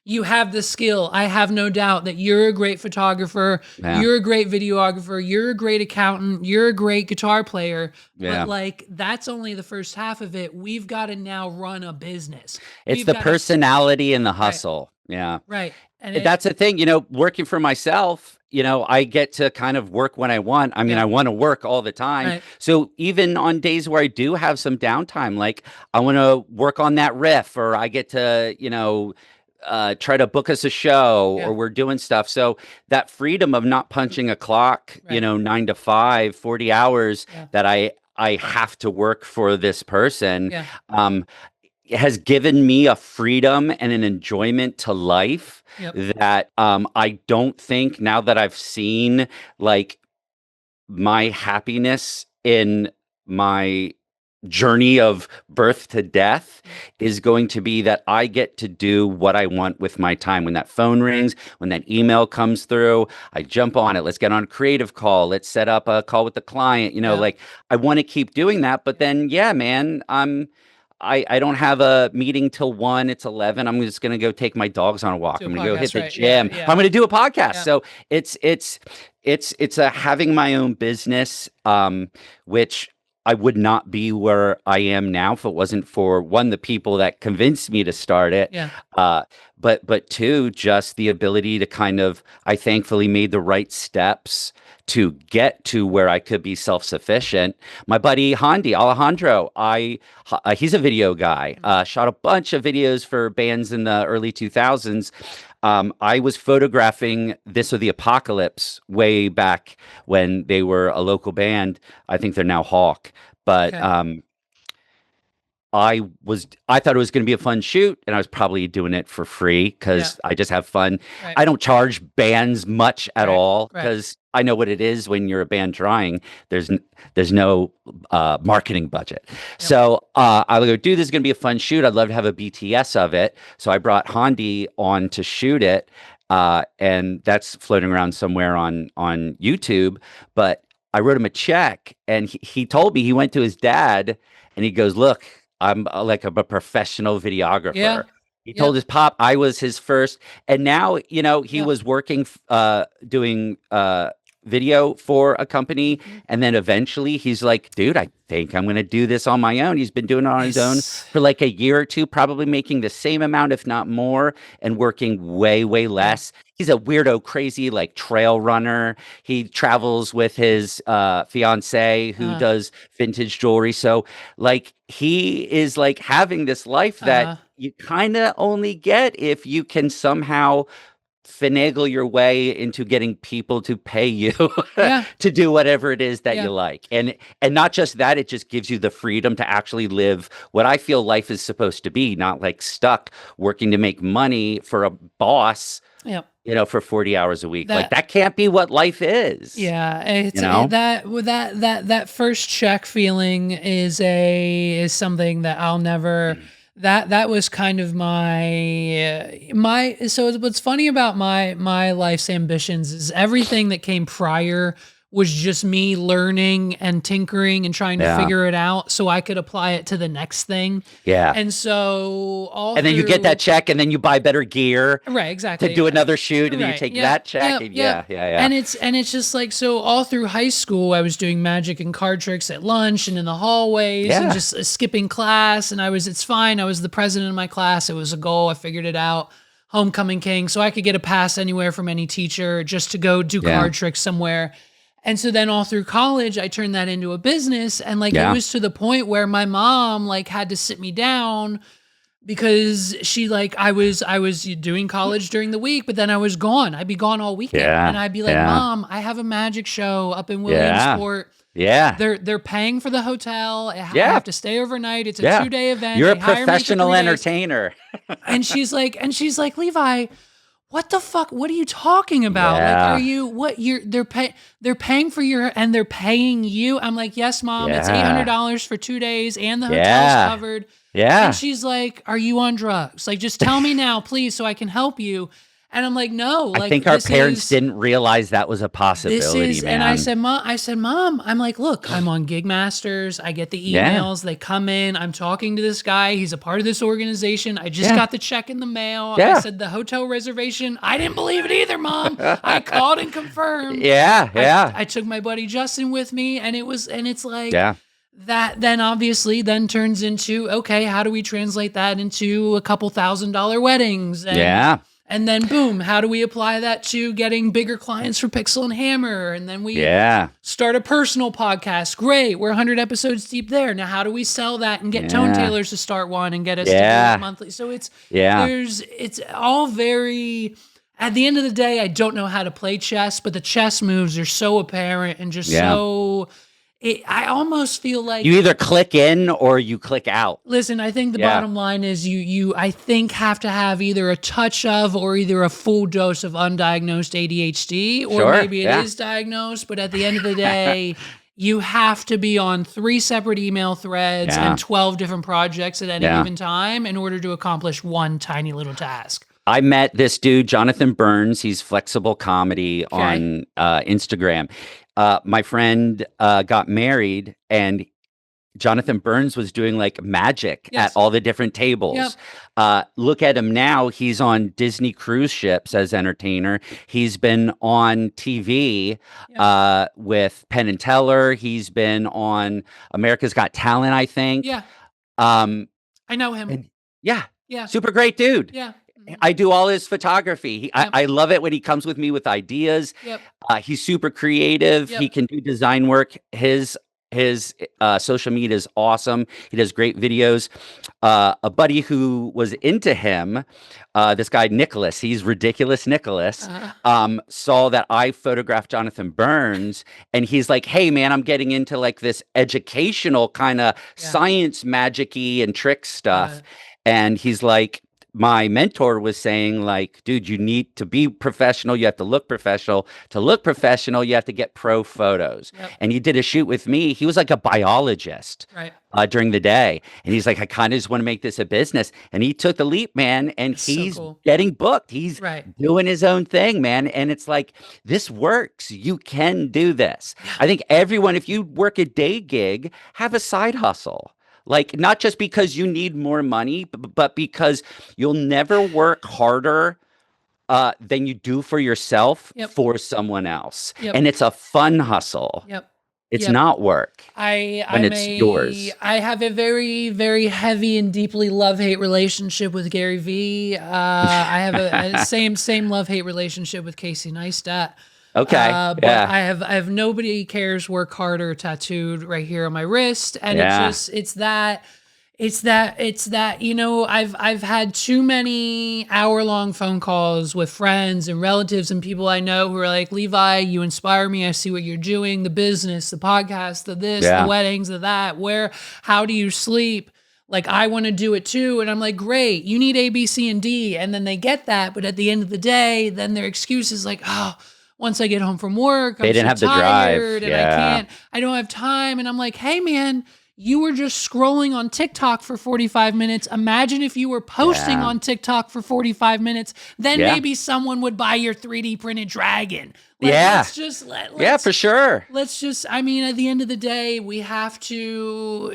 You have the skill. I have no doubt that you're a great photographer, you're a great videographer, you're a great accountant, you're a great guitar player. But that's only the first half of it. We've got to now run a business. It's the personality and the hustle. Right. Yeah. Right. And that's the thing, working for myself, I get to kind of work when I want. I mean, I want to work all the time. Right. So even on days where I do have some downtime, I want to work on that riff, or I get to, try to book us a show, or we're doing stuff. So that freedom of not punching a clock, 9 to 5, 40 hours that I have to work for this person. has given me a freedom and an enjoyment to life Yep. that I don't think, now that I've seen like my happiness in my journey of birth to death, is going to be that I get to do what I want with my time. When that phone rings, when that email comes through, I jump on it. Let's get on a creative call. Let's set up a call with the client. Yeah. Like I want to keep doing that. But then, yeah, man, I don't have a meeting till 1. It's 11. I'm just going to go take my dogs on a walk. Do a I'm going to go hit podcast, the right? Yeah, gym. yeah. I'm going to do a podcast. Yeah. So it's a having my own business, which I would not be where I am now if it wasn't for, one, the people that convinced me to start it. Yeah. But two, just the ability to kind of, I thankfully made the right steps to get to where I could be self-sufficient. My buddy Alejandro, he's a video guy, shot a bunch of videos for bands in the early 2000s. I was photographing This or the Apocalypse way back when they were a local band. I think they're now Hawk. But Okay. I thought it was going to be a fun shoot, and I was probably doing it for free Yeah. because I just have fun. Right. I don't charge bands much at Right. all Right. because I know what it is when you're a band trying. There's no marketing budget. Yep. So I go, dude, this is going to be a fun shoot. I'd love to have a BTS of it. So I brought Hondi on to shoot it, and that's floating around somewhere on YouTube. But I wrote him a check, and he told me he went to his dad, and he goes, "Look, I'm I'm a professional videographer." Yeah. He Yep. told his pop I was his first, and now he Yep. was working doing video for a company, and then eventually he's like, "Dude, I think I'm going to do this on my own." He's been doing it on his own for like a year or two, probably making the same amount, if not more, and working way less. He's a weirdo, crazy like trail runner. He travels with his fiance who does vintage jewelry. So like he is like having this life that you kind of only get if you can somehow finagle your way into getting people to pay you to do whatever it is that you like. And not just that, it just gives you the freedom to actually live what I feel life is supposed to be, not like stuck working to make money for a boss. Yep. For 40 hours a week. Like that can't be what life is. Yeah, it's that first check feeling is something that I'll never. That was kind of my. So what's funny about my life's ambitions is everything that came prior was just me learning and tinkering and trying to figure it out so I could apply it to the next thing. Yeah. And so then you get that check, and then you buy better gear. Right, exactly. To do another shoot, and then you take that check. Yeah. And it's just like, so all through high school, I was doing magic and card tricks at lunch and in the hallways and just skipping class. And it's fine. I was the president of my class. It was a goal. I figured it out. Homecoming king. So I could get a pass anywhere from any teacher just to go do card tricks somewhere. And so then all through college, I turned that into a business. And like, it was to the point where my mom like had to sit me down because she like, I was doing college during the week, but then I was gone. I'd be gone all weekend. And I'd be like, Mom, I have a magic show up in Williamsport. Yeah. They're paying for the hotel. I have to stay overnight. It's a 2-day event. You're a professional entertainer. And she's like, Levi, what the fuck? What are you talking about? Like, they're paying for and they're paying you. I'm like, yes, Mom, it's $800 for 2 days and the hotel's covered. Yeah. And she's like, are you on drugs? Like, just tell me now, please, so I can help you. And I'm like, no. Like, I think our parents didn't realize that was a possibility, man. And I said, Mom, I'm like, look, I'm on Gig Masters. I get the emails. They come in. I'm talking to this guy. He's a part of this organization. I just got the check in the mail. I said the hotel reservation. I didn't believe it either, Mom. I called and confirmed. I took my buddy Justin with me, and it's like, that then obviously then turns into, okay, how do we translate that into a couple $1,000 weddings? And then boom, how do we apply that to getting bigger clients for Pixel and Hammer? And then we start a personal podcast. Great, we're 100 episodes deep there. Now, how do we sell that and get Tone Tailors to start one and get us to do it monthly? So it's all very. At the end of the day, I don't know how to play chess, but the chess moves are so apparent and just so. I almost feel like You either click in or you click out. listen, I think the Yeah. bottom line is you I think have to have either a touch of or either a full dose of undiagnosed ADHD, or Sure, maybe it yeah. is diagnosed, but at the end of the day, you have to be on 3 separate email threads Yeah. and 12 different projects at any Yeah. given time in order to accomplish one tiny little task. I met this dude, Jonathan Burns. He's Flexible Comedy on Instagram. My friend got married, and Jonathan Burns was doing like magic at Yes. all the different tables. Look at him now. He's on Disney cruise ships as entertainer. He's been on TV with Penn and Teller. He's been on America's Got Talent, I think. Yeah. Um, I know him. and yeah, Yeah. super great dude. Yeah. I do all his photography. Yep. I love it when he comes with me with ideas. Yep. He's super creative. Yep. He can do design work. His social media is awesome. He does great videos. A buddy who was into him, this guy Nicholas, he's Ridiculous Nicholas, saw that I photographed Jonathan Burns, and he's like, "Hey man, I'm getting into like this educational kind of science magic-y and trick stuff." And he's like, my mentor was saying, like, dude, you need to be professional. You have to look professional. To look professional, you have to get pro photos. And he did a shoot with me. He was like a biologist during the day. And he's like, I kind of just want to make this a business. And he took the leap, man. And he's getting booked. He's doing his own thing, man. And it's like, this works. You can do this. I think everyone, if you work a day gig, have a side hustle. Like, not just because you need more money, but because you'll never work harder than you do for yourself for someone else. And it's a fun hustle. It's not work when it's yours. I have a very, very heavy and deeply love-hate relationship with Gary Vee. I have a same love-hate relationship with Casey Neistat. Okay. But I have nobody cares work harder tattooed right here on my wrist. And it's that, you know, I've had too many hour-long phone calls with friends and relatives and people I know who are like, Levi, you inspire me. I see what you're doing, the business, the podcast, the this, the weddings, the that, how do you sleep? Like, I want to do it too. And I'm like, great, you need A, B, C, and D. And then they get that. But at the end of the day, then their excuse is like, oh, once I get home from work, they didn't have the drive, and I don't have time. And I'm like, hey man, you were just scrolling on TikTok for 45 minutes. Imagine if you were posting on TikTok for 45 minutes, then maybe someone would buy your 3D printed dragon. Let's just for sure. Let's just, I mean, at the end of the day, we have to,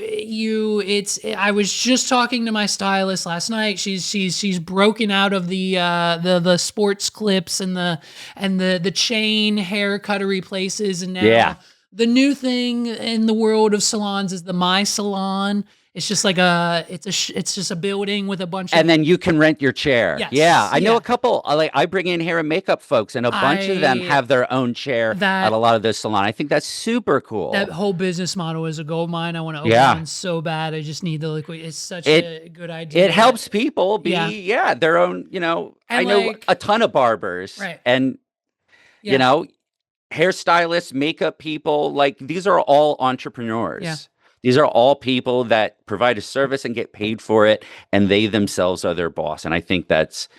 I was just talking to my stylist last night. She's broken out of the sports clips and the chain hair cuttery places. And now the new thing in the world of salons is the My Salon. It's just like it's just a building with a bunch of... And then you can rent your chair. Yes. I know a couple, like I bring in hair and makeup folks, and a bunch of them have their own chair at a lot of those salons. I think that's super cool. That whole business model is a gold mine. I want to open one so bad. I just need the liquid. It's such a good idea. It helps people be, their own, you know, and I know a ton of barbers and, you know, hairstylists, makeup people, like these are all entrepreneurs. These are all people that provide a service and get paid for it, and they themselves are their boss. And I think that's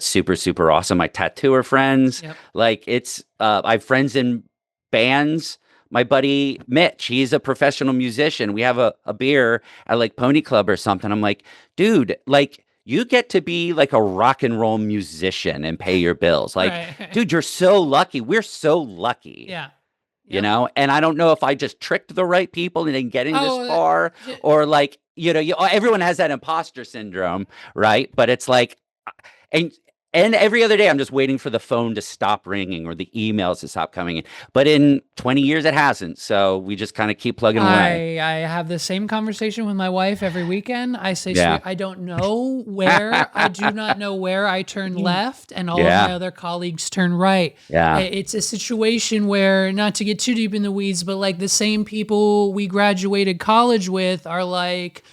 super, super awesome. My tattooer friends, like it's, I have friends in bands. My buddy Mitch, he's a professional musician. We have a beer at like Pony Club or something. I'm like, dude, like you get to be like a rock and roll musician and pay your bills. Like, dude, you're so lucky. We're so lucky. You know, and I don't know if I just tricked the right people and then getting this far, or like, you know, everyone has that imposter syndrome, right? But it's like, and every other day I'm just waiting for the phone to stop ringing or the emails to stop coming in. But in 20 years, it hasn't. So we just kind of keep plugging away. I have the same conversation with my wife every weekend. I say, I don't know where. I do not know where I turn left and all of my other colleagues turn right. It's a situation where, not to get too deep in the weeds, but like the same people we graduated college with are like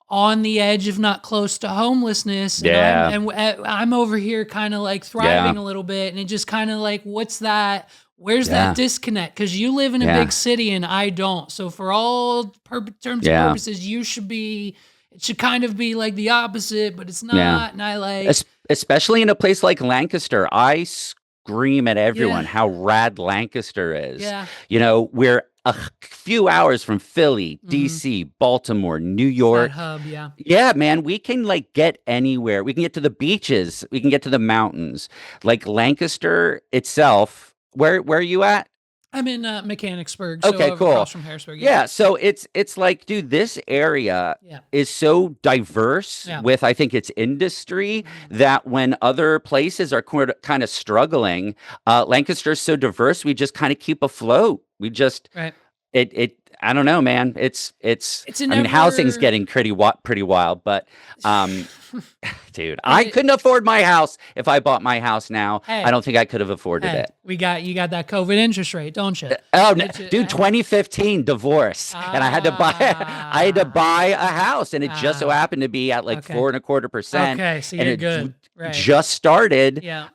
on the edge, if not close to homelessness. And I'm over here kind of like thriving a little bit. And it just kind of like, what's that Where's Yeah. that disconnect? Because you live in a Yeah. big city and I don't. So for all terms and Yeah. purposes, it should kind of be like the opposite, but it's Yeah. not. And I like, Especially in a place like Lancaster, I scream at everyone yeah, how rad Lancaster is. yeah. You know, we're a few hours from Philly, Mm-hmm. DC, Baltimore, New It's that York. hub, yeah. Yeah, man, we can like get anywhere. We can get to the beaches. We can get to the mountains. Like Lancaster itself. Where are you at? I'm in Mechanicsburg, so Okay, across cool. from Harrisburg. Yeah, Yeah, so it's like, dude, this area yeah, is so diverse yeah. with, I think, its industry Mhm. that when other places are kind of struggling, Lancaster's so diverse, we just kind of keep afloat. We just Right. it I don't know, man. It's It's a I mean, housing's never. getting pretty wild, but um dude, I It, couldn't afford my house if I bought my house now. I hey, don't think I could have afforded hey, it. you got that COVID interest rate, don't you? Oh, no, It's, dude, 2015 divorce, and I had to buy I had to ah, buy a house, and it just so ah, happened to be at like okay, 4.25%, okay. So and you're it good, right? just started. Yeah,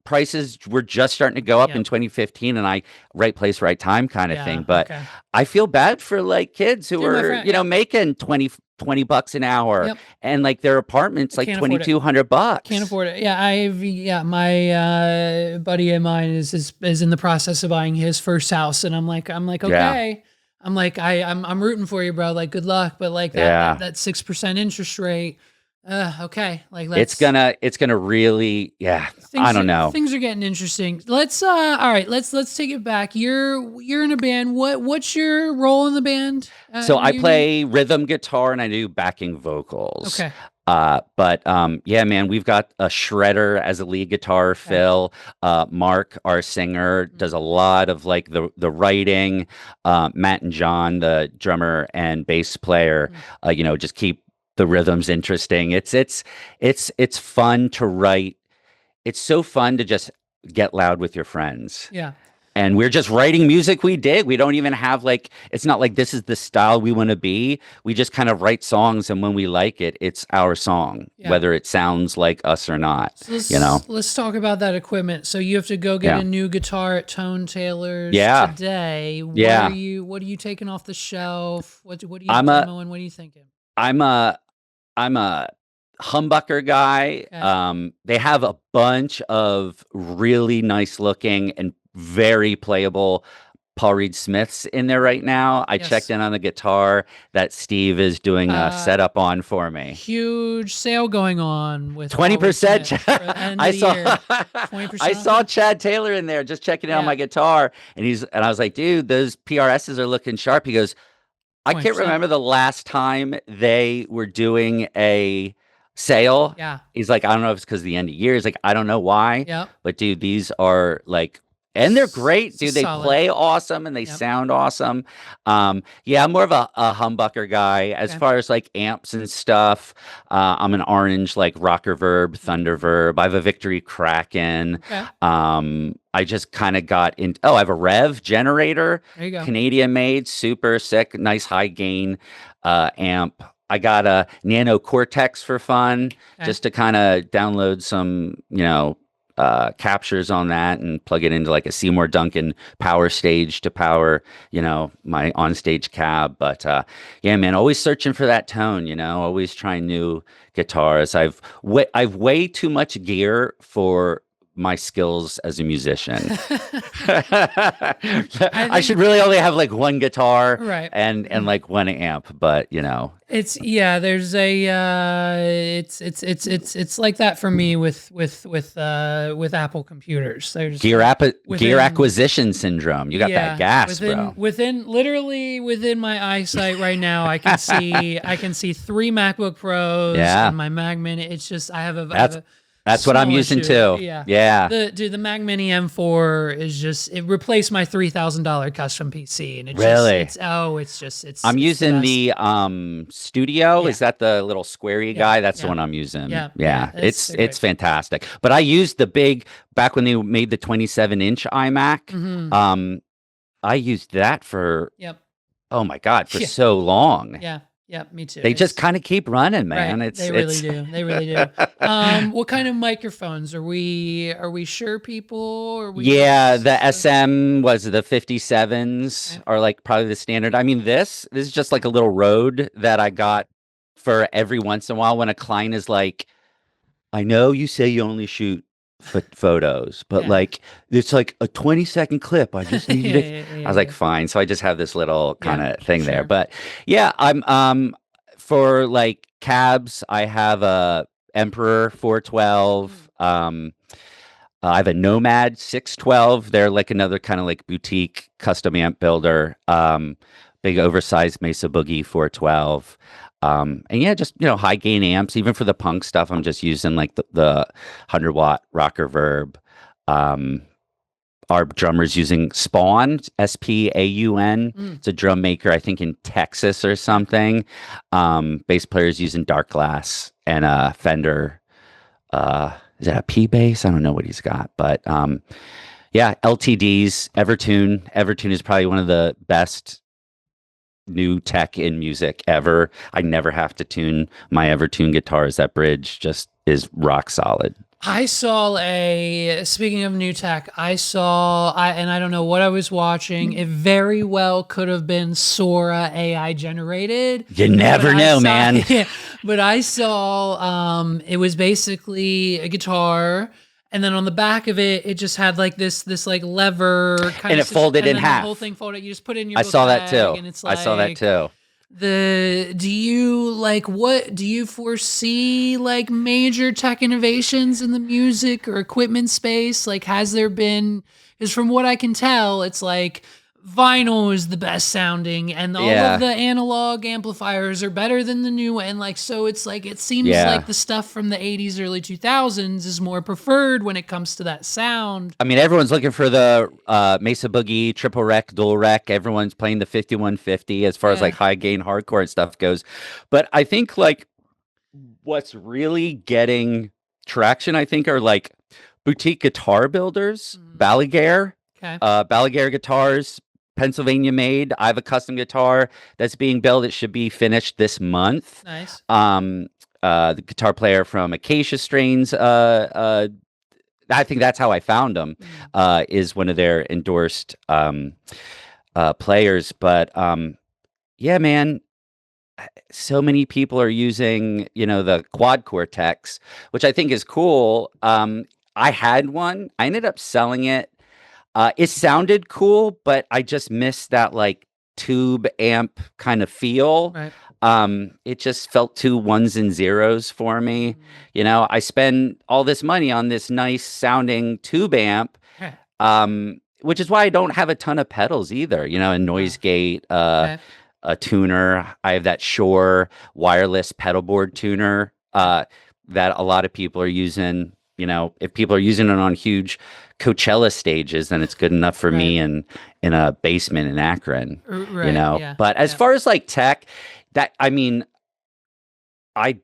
Prices were just starting to go up yeah, in 2015, and I right place, right time kind of thing. yeah. But Okay. I feel bad for like kids who Dude, my are, friend. Yeah, making 20 bucks an hour, yep. and like their apartment's I like can't afford it. 2,200 Can't bucks. afford it. Yeah, my buddy of mine is in the process of buying his first house, and I'm like Yeah. okay. I'm rooting for you, bro. Like good luck, but like Yeah. that 6% interest rate. Okay, like It's gonna really, yeah, I don't know. things are getting interesting. Let's all right, let's take it back. You're in a band. What's your role in the band? So I Reunion? play rhythm guitar and I do backing vocals. Okay. But yeah, man, we've got a shredder as a lead guitar, Okay. Phil. Mark, our singer, does a lot of like the writing. Matt and John, the drummer and bass player, just keep the rhythms interesting. It's fun to write. It's so fun to just get loud with your friends. Yeah. And we're just writing music we dig. We don't even have like, it's not like this is the style we want to be. We just kind of write songs, and when we like it, it's our song, Yeah. whether it sounds like us or not. So let's talk about that equipment. So you have to go get Yeah. a new guitar at Tone Tailors Yeah. today. Yeah. What are you taking off the shelf? What are you I'm a demoing? What are you thinking? I'm a I'm a humbucker guy. Okay. They have a bunch of really nice looking and very playable Paul Reed Smiths in there right now. I checked Yes. in on the guitar that Steve is doing a Uh, setup on for me. Huge sale going on with 20%. Paul Reed Smith for the end I of the saw year. 20% I off saw it? Chad Taylor in there just checking in on Yeah. my guitar, and I was like, dude, those PRSs are looking sharp. He goes, I can't 20%. remember the last time they were doing a sale. Yeah. He's like, I don't know if it's because of the end of year. He's like, I don't know why, Yep. but dude, these are like, and they're great, It's dude. They solid. play awesome and they Yep. sound awesome. Yeah, I'm more of a humbucker guy as Okay. far as like amps and stuff. I'm an orange like rocker verb, thunder verb. I have a Victory Kraken. Okay. I just kind of got in. Oh, I have a Rev generator, There you go. Canadian made, super sick, nice high gain amp. I got a Nano Cortex for fun, Okay. just to kind of download some, captures on that and plug it into like a Seymour Duncan power stage to power, my onstage cab. But yeah, man, always searching for that tone, always trying new guitars. I've way too much gear for my skills as a musician. I should really only have like one guitar, Right. and like one amp, but It's there's a it's like that for me with Apple computers. There's gear within- acquisition syndrome. You got that gas, bro. Literally within my eyesight right now, I can see 3 MacBook Pros Yeah. and my Mac Mini. It's just I have a That's what I'm small using issue. too. Yeah. Yeah. The Mac Mini M4 is just it replaced my $3,000 custom PC, and Really? I'm it's using the the Studio. Yeah. Is that the little squarey guy? That's the yeah. one I'm using. Yeah, Yeah. yeah, It's they're great. fantastic. But I used the big back when they made the 27-inch iMac. Mhm. I used that for Yep. oh my God, for Yeah. so long. Yeah. Yep, me too. They just kind of keep running, man. Right. They really do. They really do. What kind of microphones are we Shure people? Or yeah, the SM was the 57s are like probably the standard. I mean, this is just like a little Rode that I got for every once in a while when a client is like, I know you say you only shoot photos, but like it's like a 20-second clip. I just need I was like, fine. So I just have this little kind of thing there. But yeah, I'm for like cabs, I have a Emperor 412. I have a Nomad 612. They're like another kind of like boutique custom amp builder. Big oversized Mesa Boogie 412. And yeah, just high gain amps. Even for the punk stuff, I'm just using like the 100-watt Rocker Verb. Our drummer's using Spawn, Spaun. It's a drum maker, I think in Texas or something. Bass player's using Dark Glass and a Fender. Is that a P bass? I don't know what he's got, but yeah, LTDs, Evertune. Evertune is probably one of the best new tech in music ever. I never have to tune my Evertune guitars. That bridge just is rock solid. I saw speaking of new tech, and I don't know what I was watching. It very well could have been Sora AI generated. You never know, man. Yeah, but I saw, it was basically a guitar, and then on the back of it, it just had like this like lever kind and of, it folded in half. The whole thing folded. You just put it in your. I saw that too. And it's like, I saw that too. Do you foresee like major tech innovations in the music or equipment space? Like, has there been, because from what I can tell, it's like vinyl is the best sounding and all of the analog amplifiers are better than the new, and like, so it's like, it seems like the stuff from the 80s, early 2000s is more preferred when it comes to that sound. I mean, everyone's looking for the Mesa Boogie, triple rec, dual rec. Everyone's playing the 5150 as far as like high gain hardcore and stuff goes. But I think like what's really getting traction, I think, are like boutique guitar builders, Balaguer, Balaguer guitars, Pennsylvania made. I have a custom guitar that's being built. It should be finished this month. Nice. The guitar player from Acacia Strains, I think that's how I found him, is one of their endorsed players. But yeah, man, so many people are using, the quad cortex, which I think is cool. I had one. I ended up selling it. It sounded cool, but I just missed that like tube amp kind of feel. Right. It just felt too ones and zeros for me. I spend all this money on this nice sounding tube amp, which is why I don't have a ton of pedals either, a noise gate, a tuner. I have that Shure wireless pedal board tuner that a lot of people are using. If people are using it on huge Coachella stages, then it's good enough for me in a basement in Akron, But as far as like tech, I mean, I'm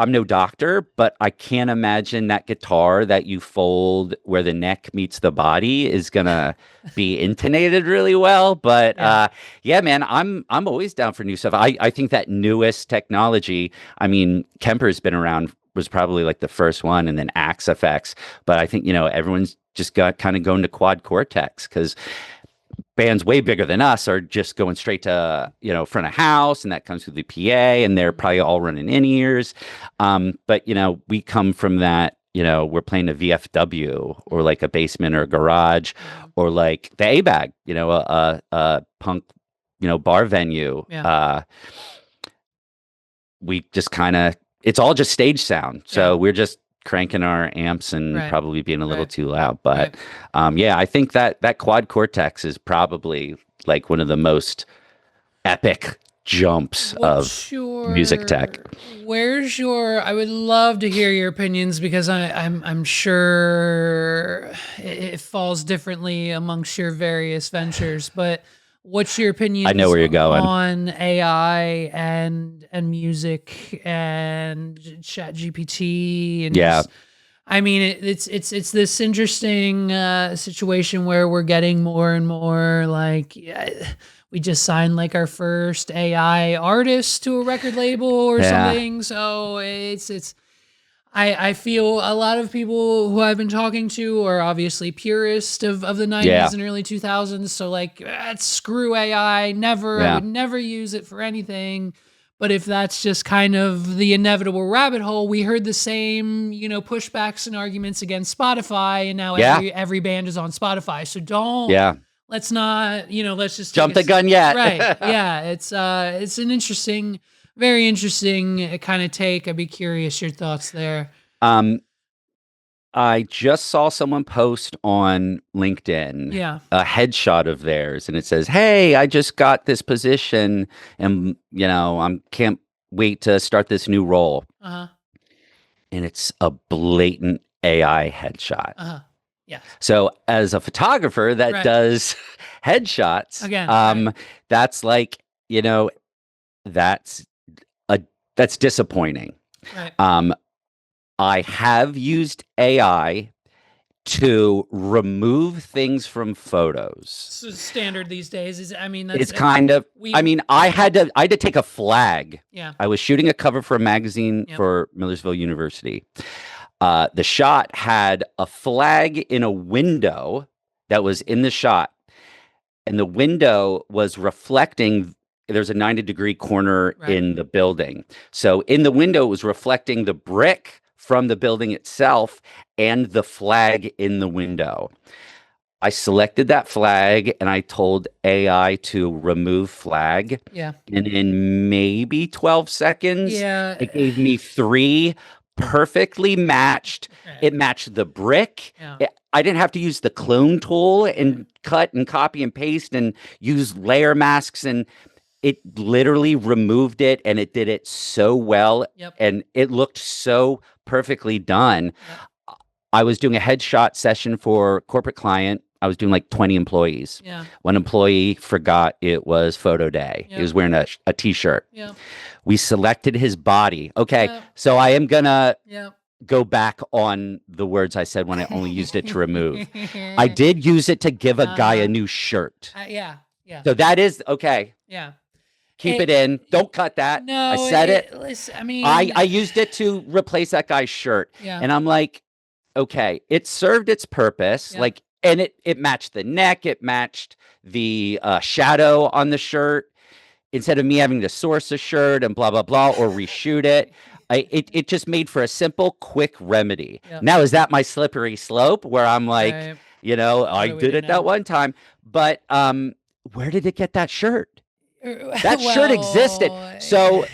no doctor, but I can't imagine that guitar that you fold where the neck meets the body is gonna be intonated really well. But yeah, man, I'm always down for new stuff. I think that newest technology, I mean, Kemper's been around, was probably like the first one, and then Axe FX. But I think, everyone's just got kind of going to quad cortex because bands way bigger than us are just going straight to, front of house, and that comes through the PA, and they're probably all running in-ears. But, we come from that, we're playing a VFW or like a basement or a garage or like the A-Bag, a punk, bar venue. We just kind of, it's all just stage sound. So we're just cranking our amps and probably being a little too loud. But yeah, I think that quad cortex is probably like one of the most epic jumps of music tech. I would love to hear your opinions, because I'm sure it falls differently amongst your various ventures, but what's your opinion? I know where you're going on AI and music and Chat GPT. And I mean, it's this interesting situation where we're getting more and more like we just signed like our first AI artist to a record label or something. So I feel a lot of people who I've been talking to are obviously purists of the 90s and early 2000s. So like, screw AI, I would never use it for anything. But if that's just kind of the inevitable rabbit hole, we heard the same, pushbacks and arguments against Spotify, and now every band is on Spotify. So let's not, let's just jump the gun yet. Right. Yeah. It's an interesting, very interesting kind of take. I'd be curious your thoughts there. I just saw someone post on LinkedIn a headshot of theirs, and it says, "Hey, I just got this position, and I can't wait to start this new role." And it's a blatant AI headshot. Yes. So as a photographer that does headshots, again, that's like, that's disappointing. Right. I have used AI to remove things from photos. So standard these days is, it's kind of, I had to take a flag. Yeah. I was shooting a cover for a magazine for Millersville University. The shot had a flag in a window that was in the shot, and the window was reflecting. There's a 90-degree corner in the building. So in the window, it was reflecting the brick from the building itself and the flag in the window. I selected that flag and I told AI to remove flag. Yeah. And in maybe 12 seconds, it gave me 3 perfectly matched. It matched the brick. I didn't have to use the clone tool and cut and copy and paste and use layer masks, and it literally removed it, and it did it so well. And it looked so perfectly done. I was doing a headshot session for a corporate client. I was doing like 20 employees. One employee forgot it was photo day. He was wearing a t-shirt. We selected his body. Okay, so I am gonna go back on the words I said when I only used it to remove. I did use it to give a guy a new shirt. So that is okay. Keep it in. Don't cut that. No, I said it. Listen, I used it to replace that guy's shirt. And I'm like, okay, it served its purpose. Like, and it matched the neck. It matched the shadow on the shirt. Instead of me having to source a shirt and blah, blah, blah, or reshoot it, it just made for a simple, quick remedy. Now, is that my slippery slope where I'm like, I did it that one time, but where did it get that shirt? That shirt existed. So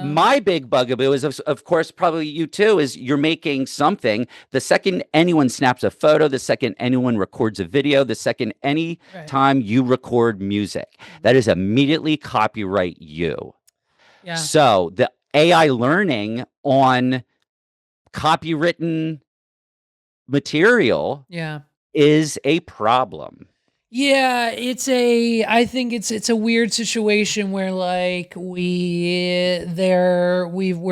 my big bugaboo is, of course, probably you too, is you're making something. The second anyone snaps a photo, the second anyone records a video, the second any time you record music, that is immediately copyright you. So the AI learning on copywritten material is a problem. Yeah, I think it's a weird situation where like we're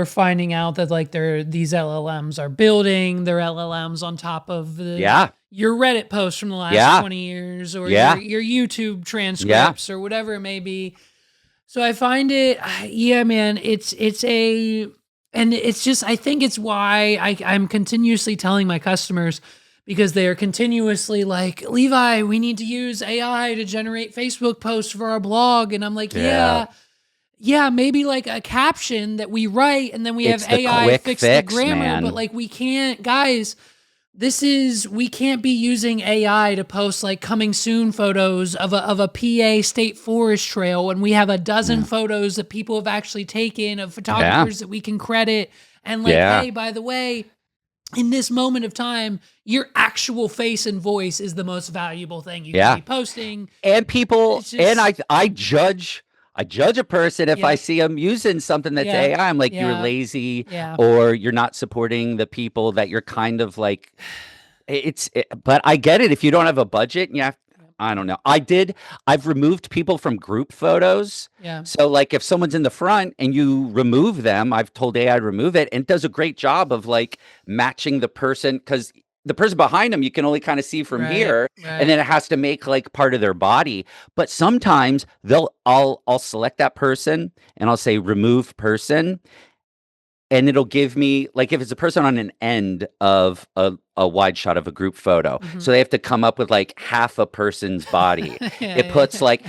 finding out that like these LLMs are building their LLMs on top of your Reddit posts from the last 20 years or your YouTube transcripts or whatever it may be. So I find it, man, it's just, I think it's why I'm continuously telling my customers, because they are continuously like, Levi, we need to use AI to generate Facebook posts for our blog. And I'm like, maybe like a caption that we write and then we have AI fix the grammar. Man. But like, we can't, guys, we can't be using AI to post like coming soon photos of a PA state forest trail when we have a dozen photos that people have actually taken of photographers that we can credit. And like, hey, by the way, in this moment of time, your actual face and voice is the most valuable thing you can be posting. And people, and I judge a person if I see them using something that's AI. I'm like, you're lazy or you're not supporting the people that you're kind of like, but I get it. If you don't have a budget and you have, I don't know. I've removed people from group photos. So like if someone's in the front and you remove them, I've told AI to remove it, and it does a great job of like matching the person, because the person behind them, you can only kind of see from here, and then it has to make like part of their body. But sometimes I'll select that person and I'll say remove person, and it'll give me like if it's a person on an end of a wide shot of a group photo, so they have to come up with like half a person's body. It puts like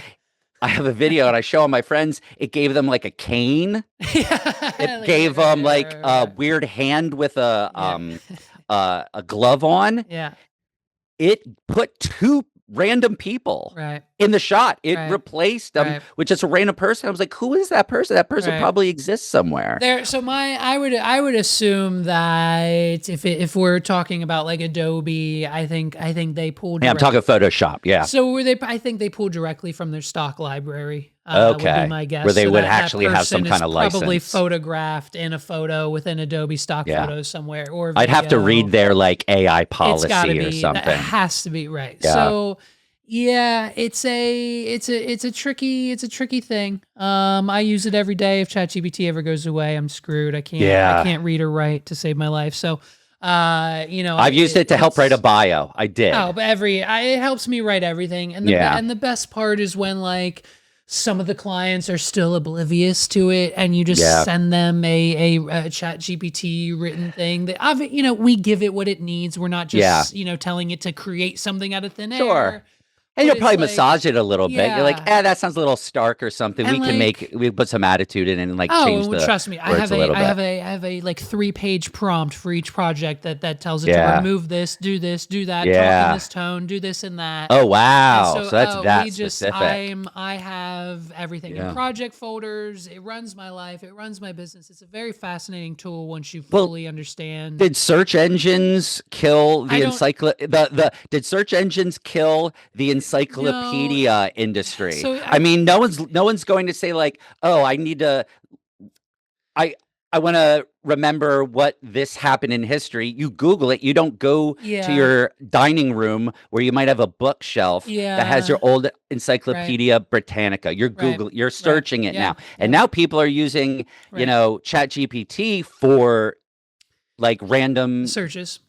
I have a video and I show all my friends. It gave them like a cane. It gave them like a weird hand with a glove on. Yeah. It put two random people in the shot. It replaced them with just a random person. I was like, who is that person? That person probably exists somewhere. So I would assume that if we're talking about like Adobe, I think they pulled. Yeah, I'm talking Photoshop. Yeah. So I think they pulled directly from their stock library. Okay. Would be my guess. Where they would actually have some kind of license. Probably photographed in a photo within Adobe stock photos somewhere, or video. I'd have to read their like AI policy or something. It has to be right. Yeah. So yeah, it's a tricky thing. I use it every day. If ChatGPT ever goes away, I'm screwed. I can't read or write to save my life. So I've used it to help write a bio. I did. Oh, but it helps me write everything. And the best part is when like some of the clients are still oblivious to it, and you just send them a ChatGPT written thing that we give it what it needs. We're not just telling it to create something out of thin air. And you'll probably massage it a little bit. You're like, that sounds a little stark or something. And we put some attitude in it and like change the trust me, I have a like 3-page prompt for each project that tells it to remove this, do that, talk in this tone, do this and that. Oh wow. So that's that specific. I have everything in project folders. It runs my life, it runs my business. It's a very fascinating tool once you fully understand. Did search engines kill the did search engines kill the encyclopedia industry? So I mean, no one's going to say like, oh, I need to I want to remember what this happened in history. You Google it. You don't go to your dining room where you might have a bookshelf that has your old Encyclopedia Britannica. You're searching it now. And now people are using, ChatGPT for like random searches.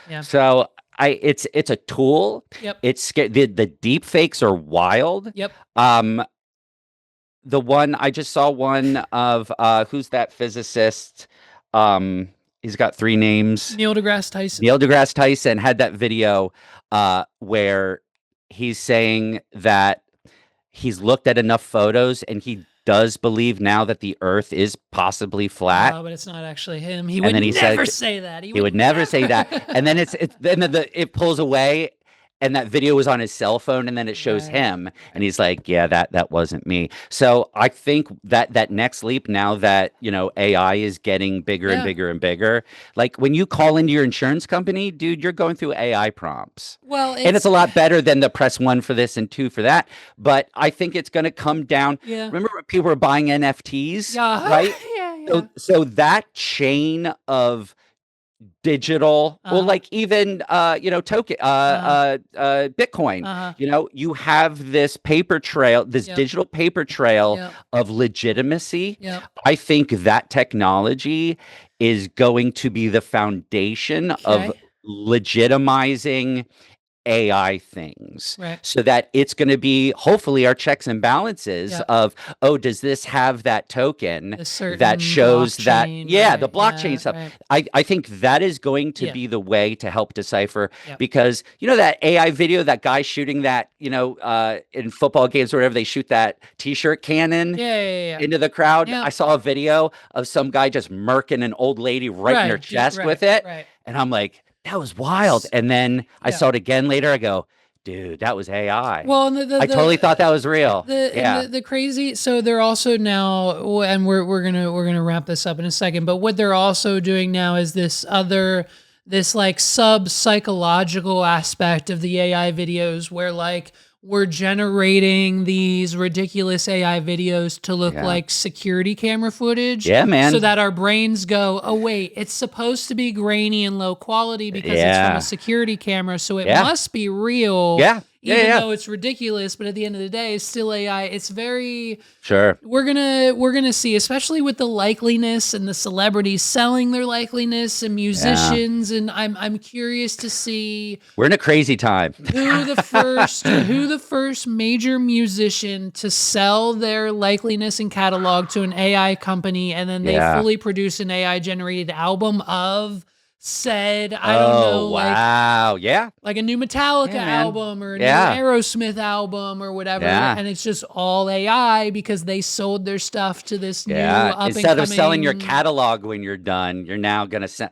Yeah. So it's a tool. Yep. It's the deep fakes are wild. Yep. The one I just saw one of who's that physicist? He's got 3 names. Neil deGrasse Tyson. Neil deGrasse Tyson had that video where he's saying that he's looked at enough photos and he does believe now that the Earth is possibly flat. Oh, but it's not actually him. He would never say that. He would never say that. And then it pulls away. And that video was on his cell phone, and then it shows him, and he's like, "Yeah, that wasn't me." So I think that next leap, now that AI is getting bigger and bigger and bigger, like when you call into your insurance company, dude, you're going through AI prompts. Well, and it's a lot better than the press 1 for this and 2 for that. But I think it's going to come down. Yeah. Remember when people were buying NFTs, right? Yeah. So that chain of digital, well, like even token Bitcoin, you have this paper trail, this digital paper trail of legitimacy. I think that technology is going to be the foundation of legitimizing AI things, so that it's going to be hopefully our checks and balances of, oh, does this have that token that shows that the blockchain stuff. I think that is going to be the way to help decipher, because that AI video, that guy shooting that in football games or whatever, they shoot that t-shirt cannon into the crowd. I saw a video of some guy just murking an old lady right in her chest with it, and I'm like, that was wild. And then I saw it again later. I go, dude, that was AI. Well, I totally thought that was real. The crazy. So they're also now, and we're gonna wrap this up in a second. But what they're also doing now is this like sub-psychological aspect of the AI videos, where like we're generating these ridiculous AI videos to look like security camera footage. Yeah, man. So that our brains go, oh, wait, it's supposed to be grainy and low quality because it's from a security camera, so it must be real. Yeah. even though it's ridiculous, but at the end of the day, it's still AI. It's very Sure. We're gonna see, especially with the likeliness and the celebrities selling their likeliness and musicians, and I'm curious to see we're in a crazy time. who the first major musician to sell their likeliness and catalog to an AI company, and then they fully produce an AI generated album of said, I don't know, wow, like a new Metallica album or a new Aerosmith album or whatever, and it's just all AI because they sold their stuff to this new up instead of selling your catalog when you're done, you're now gonna sell.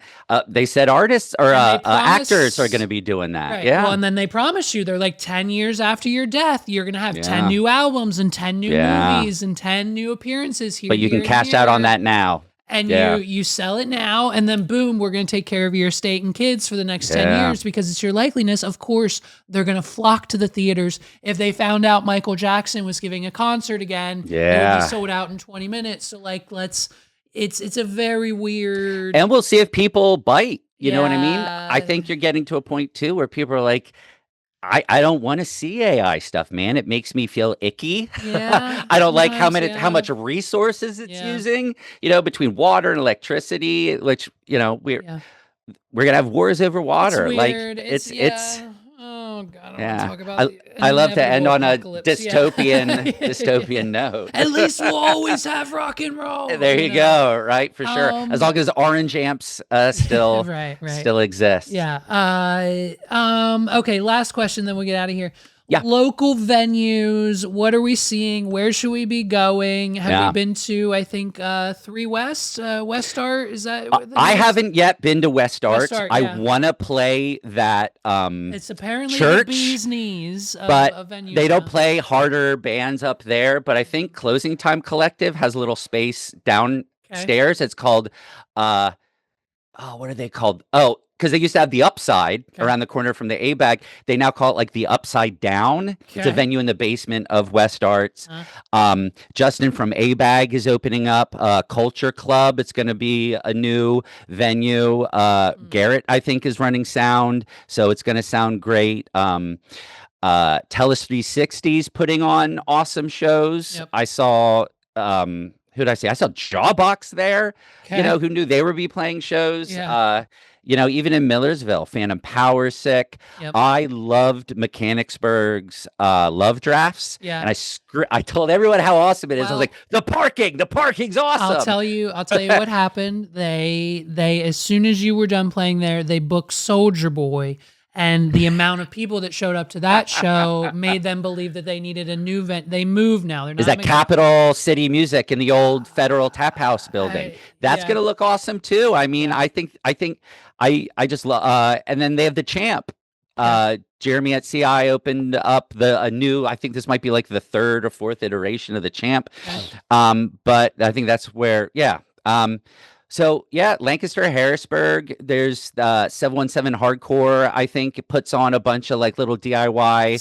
They said artists or actors are gonna be doing that. Right. Well, and then they promise you they're like 10 years after your death, you're gonna have 10 new albums and 10 new movies and 10 new appearances here. But you can cash out on that now. And you sell it now, and then boom, we're going to take care of your estate and kids for the next 10 years because it's your likeliness. Of course, they're going to flock to the theaters. If they found out Michael Jackson was giving a concert again, it would be sold out in 20 minutes. So like, it's a very weird. And we'll see if people bite. You know what I mean? I think you're getting to a point too where people are like, I don't want to see AI stuff, man. It makes me feel icky. Yeah, I don't like how much resources it's using, between water and electricity, which, we're gonna have wars over water. It's weird. Like it's oh God, I don't want to talk about I love to end on a dystopian dystopian note. At least we'll always have rock and roll. There you go, right? For sure. As long as orange amps still still exist. Yeah. Okay, last question, then we'll get out of here. Yeah. Local venues, what are we seeing? Where should we be going? Have we been to, I think, 3 West? West Art? Is that what I haven't yet been to West Art. I want to play that it's apparently church, the bee's knees of but venue. They don't play harder bands up there. But I think Closing Time Collective has a little space downstairs. It's called, what are they called? Oh, because they used to have the Upside around the corner from the A-Bag. They now call it like the Upside Down. It's a venue in the basement of West Arts. Justin from A-Bag is opening up Culture Club. It's going to be a new venue. Garrett, I think, is running sound, so it's going to sound great. Telus 360's putting on awesome shows. I saw who did I see? I saw Jawbox there. Who knew they would be playing shows? Even in Millersville, Phantom Power Sick. I loved Mechanicsburg's Love Drafts. And I told everyone how awesome it is. I was like, the parking's awesome. I'll tell you what happened. They as soon as you were done playing there, they booked Soldier Boy. And the amount of people that showed up to that show made them believe that they needed a new vent. They moved now. They're not. Is that Capital City Music in the old Federal Tap House building? That's going to look awesome too. I mean, I think I just love. And then they have the Champ. Jeremy at CI opened up a new. I think this might be like the 3rd or 4th iteration of the Champ. But I think that's where. So Lancaster, Harrisburg, there's 717 Hardcore, I think it puts on a bunch of like little DIY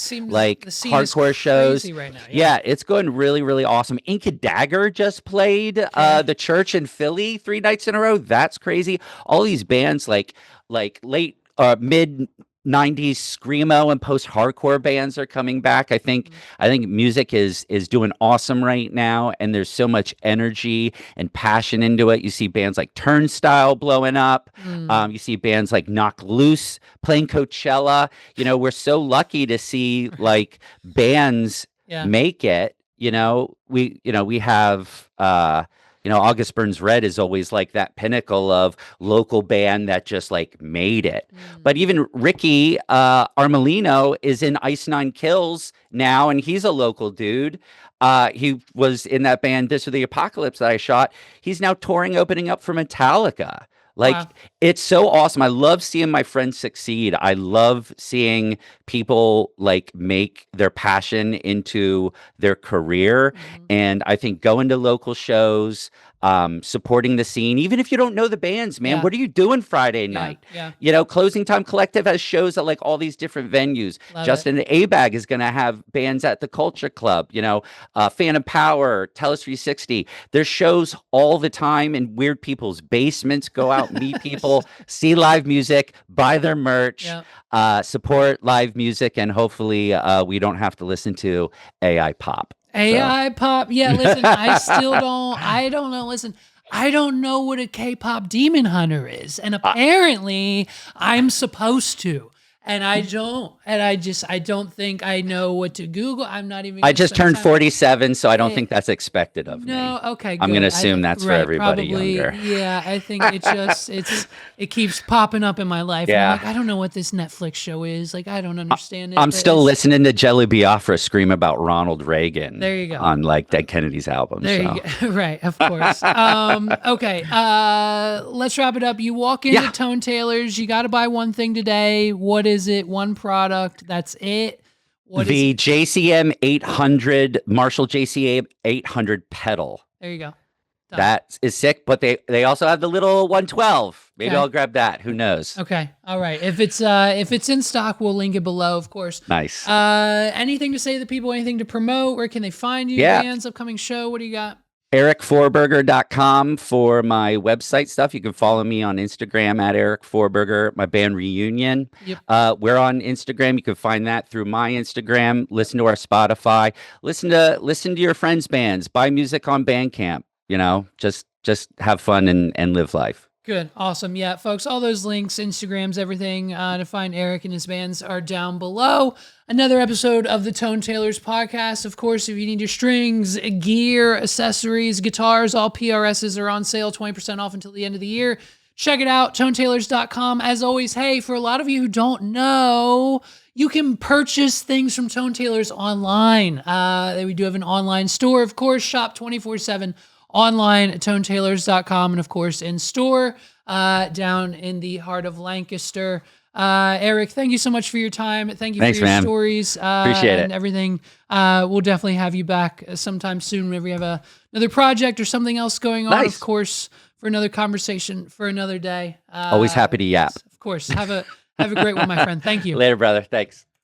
hardcore shows. Right now, it's going really, really awesome. Inca Dagger just played the church in Philly 3 nights in a row. That's crazy. All these bands like late mid 90s screamo and post-hardcore bands are coming back. I think music is doing awesome right now, and there's so much energy and passion into it. You see bands like Turnstile blowing up. You see bands like Knock Loose playing Coachella. We're so lucky to see like bands make it. We have August Burns Red is always like that pinnacle of local band that just like made it. But even Ricky Armelino is in Ice Nine Kills now, and he's a local dude. He was in that band This or the Apocalypse that I shot. He's now touring, opening up for Metallica. It's so awesome. I love seeing my friends succeed. I love seeing people like make their passion into their career. And I think going to local shows, supporting the scene, even if you don't know the bands, man, what are you doing Friday night? Closing Time Collective has shows at like all these different venues. Justin at A-Bag is going to have bands at the Culture Club, Phantom Power, Telus 360. There's shows all the time in weird people's basements. Go out, meet people, see live music, buy their merch, support live music, and hopefully we don't have to listen to AI pop. AI pop. Yeah, listen, I don't know. Listen, I don't know what a K-pop demon hunter is. And apparently I'm supposed to. And I don't. And I don't think I know what to Google. I'm not even. I just turned 47, so I don't think that's expected of me. No, okay, good. I'm going to assume that's for everybody probably, younger. Yeah, I think it keeps popping up in my life. Yeah. And I'm like, I don't know what this Netflix show is. Like, I don't understand it. I'm still listening to Jelly Biafra scream about Ronald Reagan. There you go. On like Dead Kennedy's album. There you go. Right, of course. Okay, let's wrap it up. You walk into Tone Tailors. You got to buy one thing today. What is it? One product. That's it. The JCM 800 Marshall JCM 800 pedal. There you go. Done. That is sick, but they also have the little 112. Maybe I'll grab that. Who knows? Okay. All right. If it's in stock, we'll link it below, of course. Nice. Anything to say to the people? Anything to promote? Where can they find you? Bands, upcoming show? What do you got? EricForberger.com for my website stuff. You can follow me on Instagram at Eric Forberger, my band Reunion. Yep. We're on Instagram. You can find that through my Instagram. Listen to our Spotify. Listen to your friends' bands. Buy music on Bandcamp. You know, just have fun and live life. Good. Awesome. Yeah, folks, all those links, Instagrams, everything to find Eric and his bands are down below. Another episode of the Tone Tailors Podcast. Of course, if you need your strings, gear, accessories, guitars, all PRSs are on sale, 20% off until the end of the year. Check it out, tonetailors.com. As always, hey, for a lot of you who don't know, you can purchase things from Tone Tailors online. We do have an online store, of course, shop 24/7 online at tonetailors.com, and of course in store down in the heart of Lancaster. Eric, thank you so much for your time. Thank you for your stories. Appreciate it. And everything. We'll definitely have you back sometime soon whenever you have another project or something else going on, of course, for another conversation for another day. Always happy to yap. Of course. Have a great one, my friend. Thank you. Later, brother. Thanks.